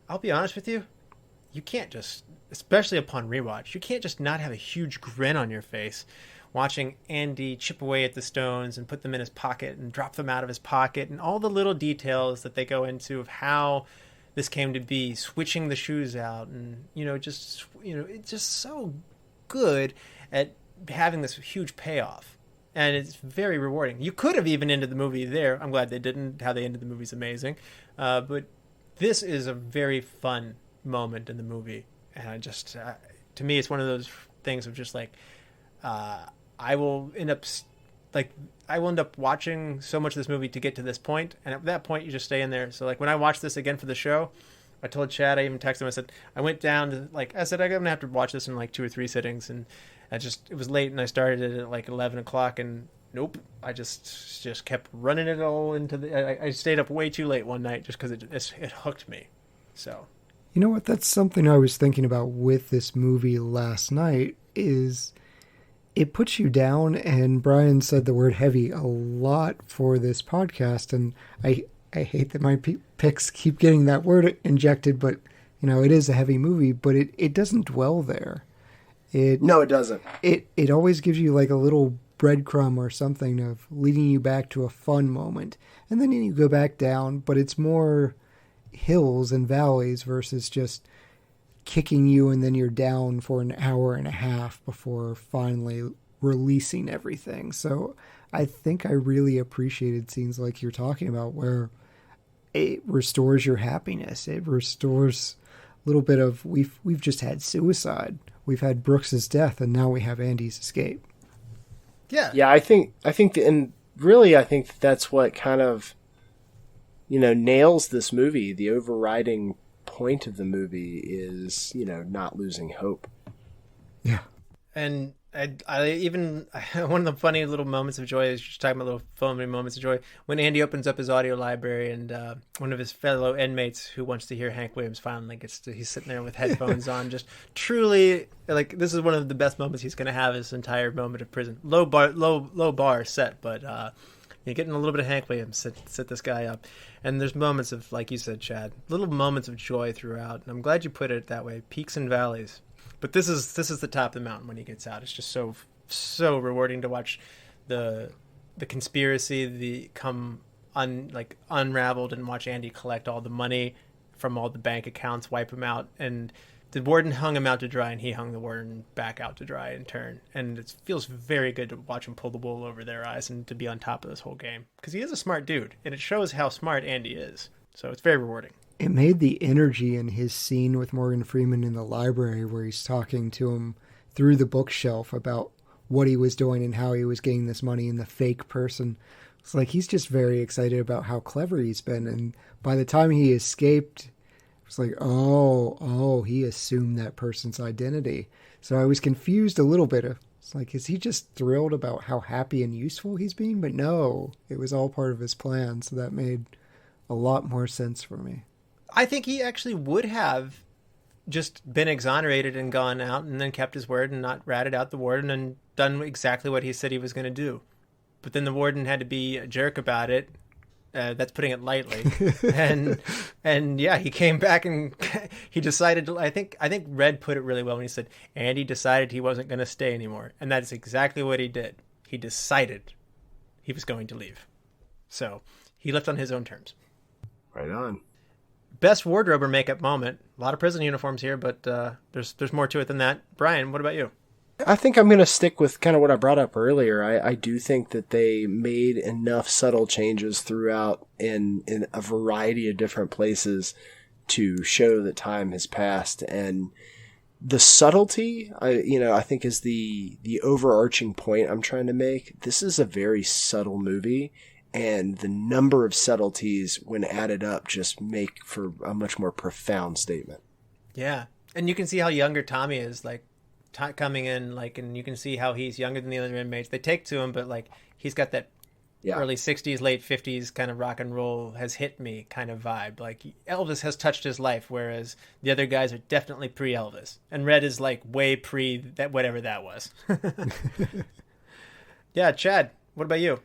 I'll be honest with you, you can't just, especially upon rewatch, you can't just not have a huge grin on your face watching Andy chip away at the stones and put them in his pocket and drop them out of his pocket, and all the little details that they go into of how this came to be, switching the shoes out, and it's just so good at having this huge payoff, and it's very rewarding. You could have even ended the movie there. I'm glad they didn't. How they ended the movie is amazing, but this is a very fun moment in the movie, and to me, it's one of those things of just like, I will end up watching so much of this movie to get to this point, and at that point, you just stay in there. So like when I watched this again for the show, I told Chad, I even texted him, I said, I went down to, I said, I'm going to have to watch this in like 2 or 3 sittings, and it was late, and I started it at like 11 o'clock, and nope. I just kept running it all into the. I stayed up way too late one night just because it hooked me. So, you know what? That's something I was thinking about with this movie last night. Is it puts you down? And Brian said the word heavy a lot for this podcast, and I hate that my picks keep getting that word injected, but it is a heavy movie, but it doesn't dwell there. No, it doesn't. It always gives you like a little breadcrumb or something of leading you back to a fun moment. And then you go back down, but it's more hills and valleys versus just kicking you and then you're down for an hour and a half before finally releasing everything. So I think I really appreciated scenes like you're talking about where it restores your happiness. It restores a little bit of we've just had suicide. We've had Brooks's death, and now we have Andy's escape. Yeah. I think, and really, I think that's what kind of, nails this movie. The overriding point of the movie is, not losing hope. Yeah. And I even one of the funny little moments of joy is just talking about little filmy moments of joy when Andy opens up his audio library and one of his fellow inmates who wants to hear Hank Williams finally he's sitting there with headphones on, just truly like this is one of the best moments he's going to have his entire moment of prison. Low bar set, but you're getting a little bit of Hank Williams sit this guy up, and there's moments of, like you said, Chad, little moments of joy throughout, and I'm glad you put it that way, peaks and valleys. But this is the top of the mountain when he gets out. It's just so rewarding to watch the conspiracy unraveled and watch Andy collect all the money from all the bank accounts, wipe them out, and the warden hung him out to dry, and he hung the warden back out to dry in turn. And it feels very good to watch him pull the wool over their eyes and to be on top of this whole game because he is a smart dude, and it shows how smart Andy is. So it's very rewarding. It made the energy in his scene with Morgan Freeman in the library where he's talking to him through the bookshelf about what he was doing and how he was getting this money and the fake person. It's like he's just very excited about how clever he's been. And by the time he escaped, it's like, oh, he assumed that person's identity. So I was confused a little bit. It's like, is he just thrilled about how happy and useful he's being? But no, it was all part of his plan. So that made a lot more sense for me. I think he actually would have just been exonerated and gone out and then kept his word and not ratted out the warden and done exactly what he said he was going to do. But then the warden had to be a jerk about it. That's putting it lightly. and yeah, he came back and he decided to, I think Red put it really well when he said, Andy decided he wasn't going to stay anymore. And that's exactly what he did. He decided he was going to leave. So he left on his own terms. Right on. Best wardrobe or makeup moment. A lot of prison uniforms here, but there's more to it than that. Brian, what about you? I think I'm going to stick with kind of what I brought up earlier. I do think that they made enough subtle changes throughout in a variety of different places to show that time has passed. And the subtlety, I think is the overarching point I'm trying to make. This is a very subtle movie. And the number of subtleties when added up just make for a much more profound statement. Yeah. And you can see how younger Tommy is, like, coming in, like, and you can see how he's younger than the other inmates. They take to him, but, like, he's got that early 60s, late 50s kind of rock and roll has hit me kind of vibe. Like, Elvis has touched his life, whereas the other guys are definitely pre-Elvis. And Red is, like, way pre that, whatever that was. Yeah, Chad, what about you?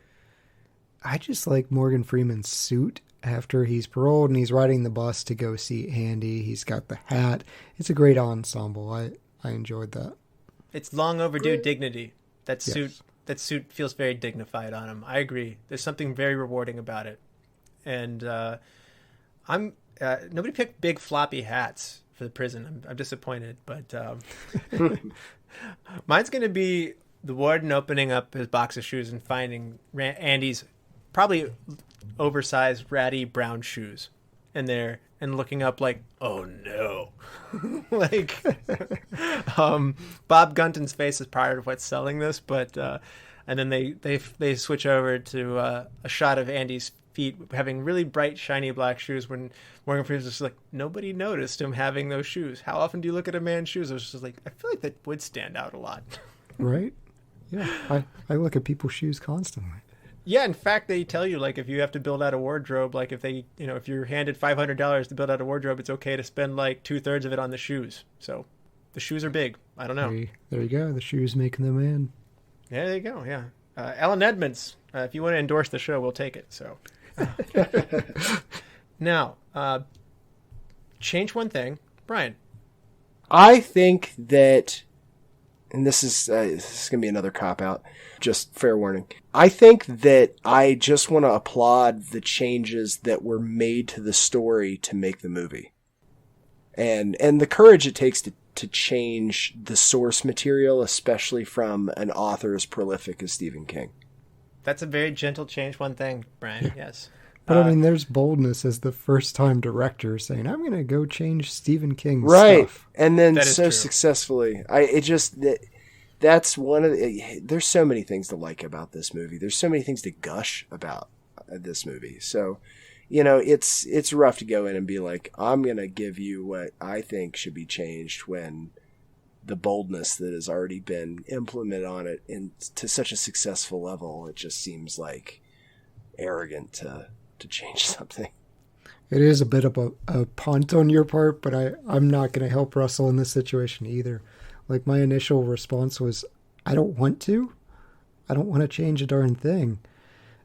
I just like Morgan Freeman's suit after he's paroled and he's riding the bus to go see Andy. He's got the hat. It's a great ensemble. I enjoyed that. It's long overdue dignity. That suit feels very dignified on him. I agree. There's something very rewarding about it. And nobody picked big floppy hats for the prison. I'm disappointed, but mine's going to be the warden opening up his box of shoes and finding Andy's probably oversized, ratty brown shoes in there and looking up like, oh no. Like, Bob Gunton's face is part of what's selling this, but, and then they switch over to a shot of Andy's feet having really bright, shiny black shoes when Morgan Freeman's just like, nobody noticed him having those shoes. How often do you look at a man's shoes? I was just like, I feel like that would stand out a lot. Right. Yeah, I look at people's shoes constantly. Yeah, in fact, they tell you, like, if you have to build out a wardrobe, like, if they, if you're handed $500 to build out a wardrobe, it's okay to spend, like, 2/3 of it on the shoes. So, the shoes are big. I don't know. There you go. The shoes making the man. Yeah, there you go, yeah. Alan Edmonds, if you want to endorse the show, we'll take it, so. Now, change one thing. Brian. I think that, and this is going to be another cop-out, just fair warning. I think that I just want to applaud the changes that were made to the story to make the movie. And the courage it takes to change the source material, especially from an author as prolific as Stephen King. That's a very gentle change one thing, Brian, yes. But I mean, there's boldness as the first-time director saying, I'm going to go change Stephen King's right. stuff. And then so true. successfully. That's one of the, there's so many things to like about this movie. There's so many things to gush about this movie. So, it's rough to go in and be like, I'm going to give you what I think should be changed when the boldness that has already been implemented on it to such a successful level, it just seems like arrogant to change something. It is a bit of a punt on your part, but I'm not going to help Russell in this situation either. Like, my initial response was, I don't want to. I don't want to change a darn thing.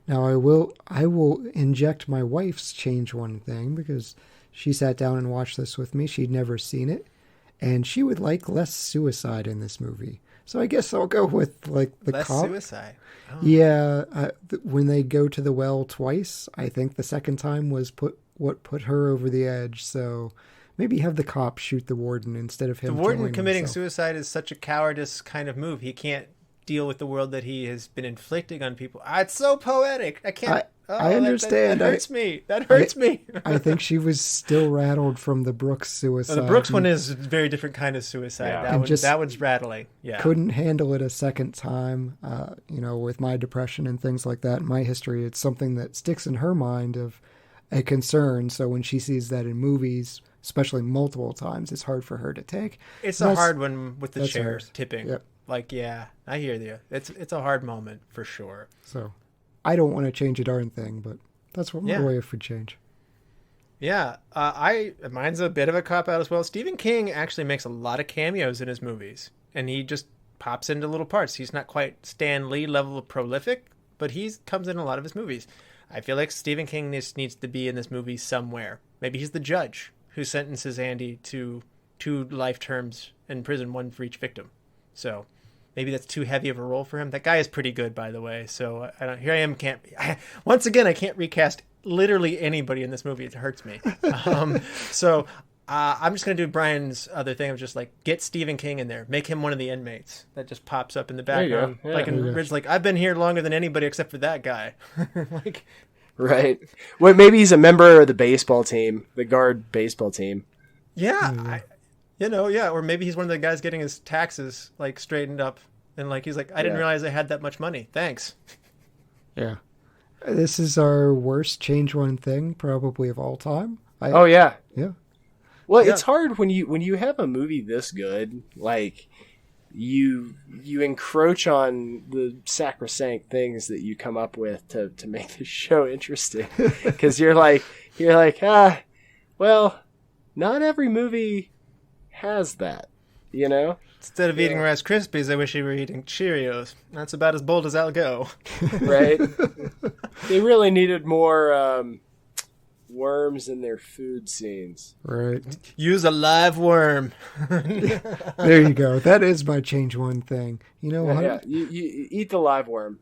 Now, I will inject my wife's change one thing, because she sat down and watched this with me. She'd never seen it, and she would like less suicide in this movie. So I guess I'll go with, like, the less cop. Suicide. Oh. Yeah, when they go to the well twice, I think the second time was what put her over the edge. So maybe have the cop shoot the warden instead of him. The warden killing committing himself. Suicide is such a cowardice kind of move. He can't deal with the world that he has been inflicting on people. It's so poetic. I can't. I understand. That hurts me. That hurts me. I think she was still rattled from the Brooks suicide. The Brooks one is a very different kind of suicide. Yeah. That one's rattling. Yeah. Couldn't handle it a second time. With my depression and things like that, my history, it's something that sticks in her mind of a concern. So when she sees that in movies, especially multiple times, it's hard for her to take. It's a hard one with the chairs hard. tipping. Yep. Like, yeah, I hear you. It's a hard moment for sure. So I don't want to change a darn thing, but that's what my wife would change. Yeah, mine's a bit of a cop-out as well. Stephen King actually makes a lot of cameos in his movies, and he just pops into little parts. He's not quite Stan Lee level of prolific, but he comes in a lot of his movies. I feel like Stephen King needs to be in this movie somewhere. Maybe he's the judge who sentences Andy to 2 life terms in prison, 1 for each victim. So maybe that's too heavy of a role for him. That guy is pretty good, by the way. So once again, I can't recast literally anybody in this movie. It hurts me. So I'm just going to do Brian's other thing of just like, get Stephen King in there. Make him one of the inmates that just pops up in the background. Yeah, like in Ridge, like, I've been here longer than anybody except for that guy. Like, right. Well, maybe he's a member of the baseball team, the guard baseball team. Yeah. Or maybe he's one of the guys getting his taxes like straightened up. And like, he's like, I didn't realize I had that much money. Thanks. Yeah. This is our worst change one thing probably of all time. Yeah. Yeah. Well, it's hard when you have a movie this good, like you encroach on the sacrosanct things that you come up with to make the show interesting. Because you're like, well, not every movie has that, Instead of eating Rice Krispies, I wish you were eating Cheerios. That's about as bold as I'll go. Right? They really needed more worms in their food scenes. Right. Use a live worm. There you go. That is my change one thing. You know what? Yeah, you eat the live worm.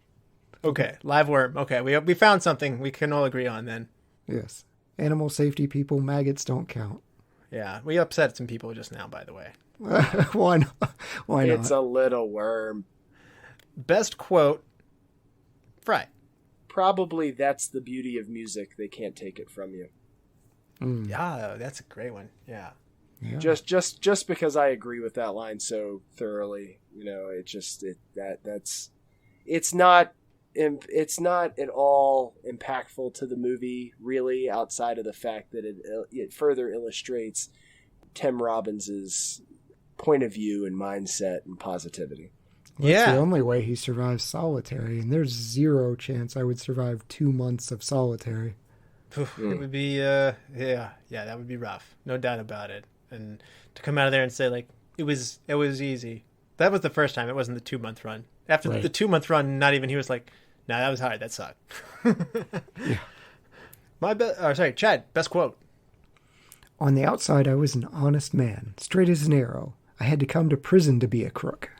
Okay, live worm. Okay, we found something we can all agree on then. Yes. Animal safety people, maggots don't count. Yeah, we upset some people just now, by the way. Why not? Why not? It's a little worm. Best quote, Frye. Probably that's the beauty of music. They can't take it from you. Yeah, that's a great one. Yeah. Just because I agree with that line so thoroughly, it's not at all impactful to the movie, really, outside of the fact that it further illustrates Tim Robbins's point of view and mindset and positivity. That's the only way he survives solitary, and there's zero chance I would survive 2 months of solitary. It would be, that would be rough. No doubt about it. And to come out of there and say, like, it was easy. That was the first time. It wasn't the 2-month run. After the 2-month run, not even he was like, nah, that was hard. That sucked. Yeah. Chad, best quote. On the outside, I was an honest man, straight as an arrow. I had to come to prison to be a crook.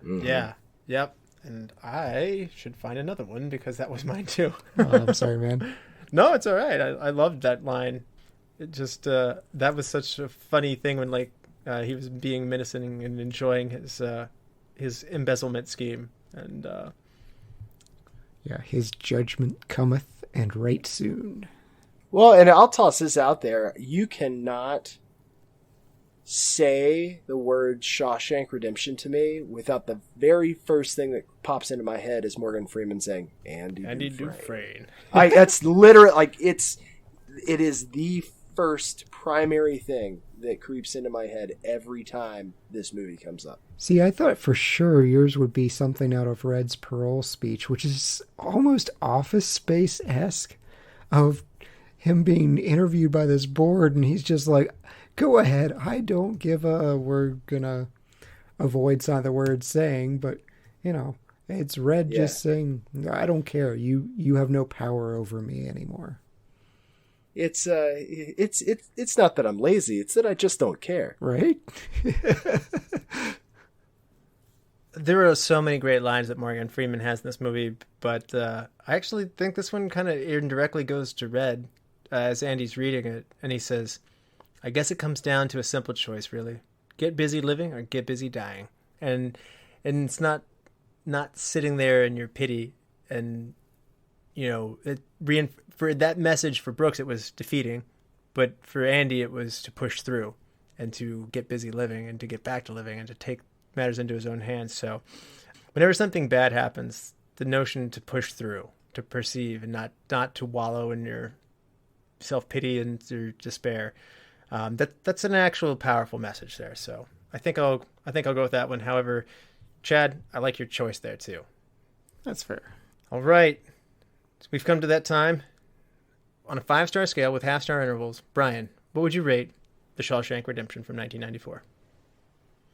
Mm-hmm. Yeah. Yep. And I should find another one because that was mine too. I'm sorry, man. No, it's all right. I loved that line. It just that was such a funny thing when he was being menacing and enjoying his embezzlement scheme, and his judgment cometh and right soon. Well, and I'll toss this out there: you cannot say the word Shawshank Redemption to me without the very first thing that pops into my head is Morgan Freeman saying Andy Dufresne. That's literally it is the first primary thing that creeps into my head every time this movie comes up. See, I thought for sure yours would be something out of Red's parole speech, which is almost Office Space-esque, of him being interviewed by this board, and he's just like, go ahead, I don't give we're gonna avoid some of the words saying, but, it's Red just saying, I don't care, you have no power over me anymore. It's not that I'm lazy, it's that I just don't care. Right? There are so many great lines that Morgan Freeman has in this movie, but I actually think this one kind of indirectly goes to Red as Andy's reading it, and he says, I guess it comes down to a simple choice, really. Get busy living or get busy dying. And it's not sitting there in your pity and, for that message for Brooks, it was defeating, but for Andy, it was to push through and to get busy living and to get back to living and to take matters into his own hands. So whenever something bad happens, the notion to push through, to perceive, and not to wallow in your self-pity and your despair, that's an actual powerful message there. So I think I'll go with that one. However, Chad, I like your choice there too. That's fair. All right. So we've come to that time. On a 5-star scale with half-star intervals, Brian, what would you rate The Shawshank Redemption from 1994?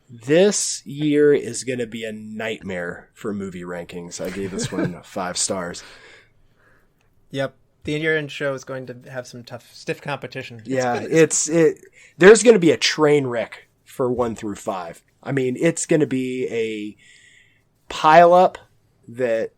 This year is going to be a nightmare for movie rankings. I gave this one 5 stars. Yep. The year-end show is going to have some stiff competition. There's going to be a train wreck for 1 through 5. I mean, it's going to be a pile-up that...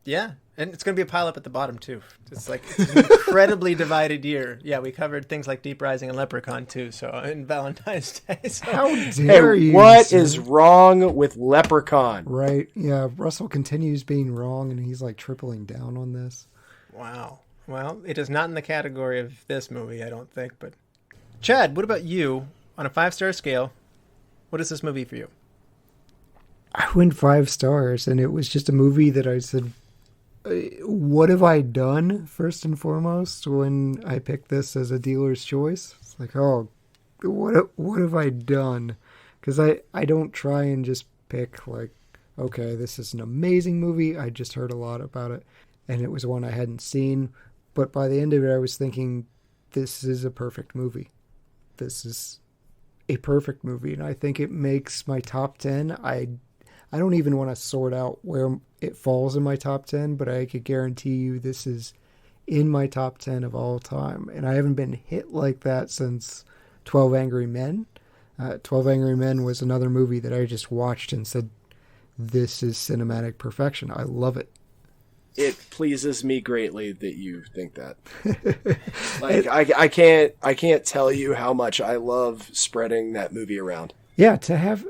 Yeah, and it's going to be a pile-up at the bottom, too. It's an incredibly divided year. Yeah, we covered things like Deep Rising and Leprechaun, too, and Valentine's Day. So. How dare you? What is wrong with Leprechaun? Right, yeah, Russell continues being wrong, and he's, tripling down on this. Wow. Well, it is not in the category of this movie, I don't think, but... Chad, what about you? On a 5-star scale, what is this movie for you? I went 5 stars, and it was just a movie that I said... What have I done, first and foremost, when I picked this as a dealer's choice? It's like, oh, what have I done? Because I don't try and just pick, okay, this is an amazing movie. I just heard a lot about it, and it was one I hadn't seen. But by the end of it, I was thinking, this is a perfect movie. This is a perfect movie, and I think it makes my top 10. I don't even want to sort out where it falls in my top 10, but I could guarantee you this is in my top 10 of all time. And I haven't been hit like that since 12 Angry Men. 12 Angry Men was another movie that I just watched and said, this is cinematic perfection. I love it. It pleases me greatly that you think that. I can't tell you how much I love spreading that movie around. Yeah, to have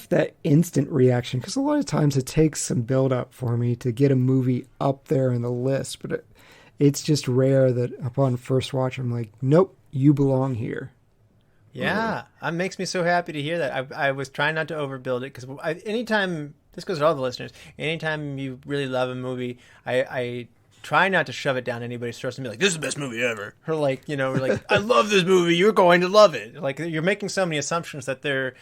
that instant reaction, because a lot of times it takes some build up for me to get a movie up there in the list, but it's just rare that upon first watch I'm like, nope, you belong here. Yeah, it makes me so happy to hear that. I was trying not to overbuild it, because anytime, this goes to all the listeners, anytime you really love a movie, I try not to shove it down anybody's throats and be like, this is the best movie ever. Or I love this movie, you're going to love it. You're making so many assumptions that they're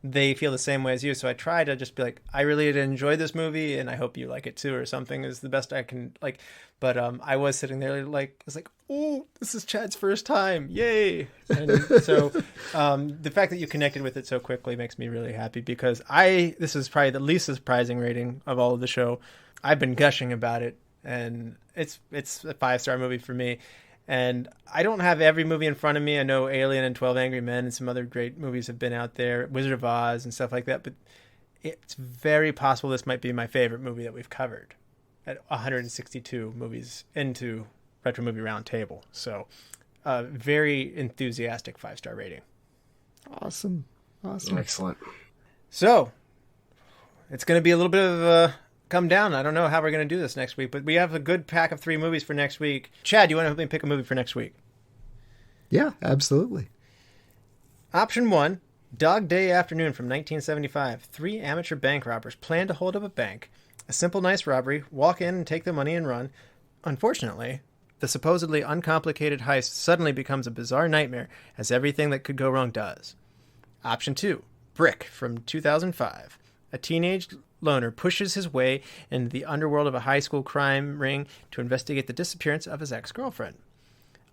they feel the same way as you. So I try to just be like, I really enjoyed this movie and I hope you like it too, or something is the best I can like. But I was sitting there like, I was like, oh, this is Chad's first time. Yay. And so the fact that you connected with it so quickly makes me really happy, because this is probably the least surprising rating of all of the show. I've been gushing about it, and it's a 5-star movie for me. And I don't have every movie in front of me. I know Alien and 12 Angry Men and some other great movies have been out there, Wizard of Oz and stuff like that. But it's very possible this might be my favorite movie that we've covered at 162 movies into Retro Movie Roundtable. So very enthusiastic 5-star rating. Awesome. Excellent. So it's going to be a little bit of a come down. I don't know how we're going to do this next week, but we have a good pack of 3 movies for next week. Chad, do you want to help me pick a movie for next week? Yeah, absolutely. Option 1, Dog Day Afternoon from 1975. 3 amateur bank robbers plan to hold up a bank. A simple, nice robbery, walk in and take the money and run. Unfortunately, the supposedly uncomplicated heist suddenly becomes a bizarre nightmare, as everything that could go wrong does. Option 2, Brick from 2005. A teenage loner pushes his way into the underworld of a high school crime ring to investigate the disappearance of his ex-girlfriend.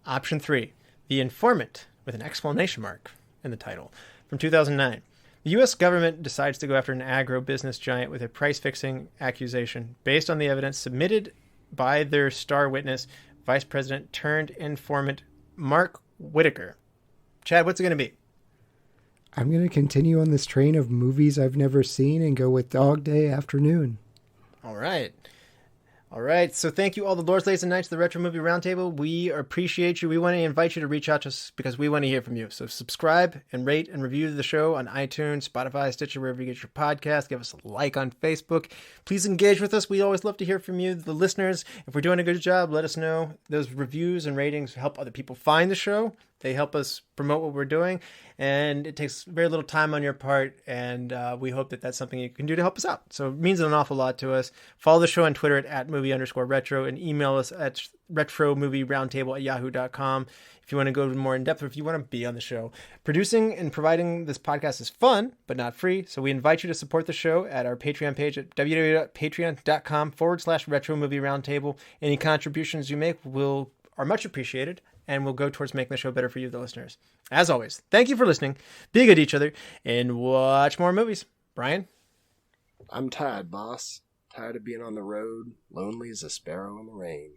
Option 3, The Informant, with an exclamation mark in the title, from 2009. The U.S. government decides to go after an agro-business giant with a price-fixing accusation based on the evidence submitted by their star witness, Vice President turned informant Mark Whitaker. Chad, what's it going to be? I'm going to continue on this train of movies I've never seen and go with Dog Day Afternoon. All right. So thank you all the lords, ladies, and knights of the Retro Movie Roundtable. We appreciate you. We want to invite you to reach out to us because we want to hear from you. So subscribe and rate and review the show on iTunes, Spotify, Stitcher, wherever you get your podcast. Give us a like on Facebook. Please engage with us. We always love to hear from you, the listeners. If we're doing a good job, let us know. Those reviews and ratings help other people find the show. They help us promote what we're doing, and it takes very little time on your part, and we hope that that's something you can do to help us out. So it means an awful lot to us. Follow the show on Twitter at @movie_retro, and email us at retromovieroundtable@yahoo.com if you want to go more in depth or if you want to be on the show. Producing and providing this podcast is fun, but not free, so we invite you to support the show at our Patreon page at www.patreon.com/retromovieroundtable. Any contributions you make are much appreciated and will go towards making the show better for you, the listeners. As always, thank you for listening. Be good to each other and watch more movies. Brian? I'm tired, boss. Tired of being on the road, lonely as a sparrow in the rain.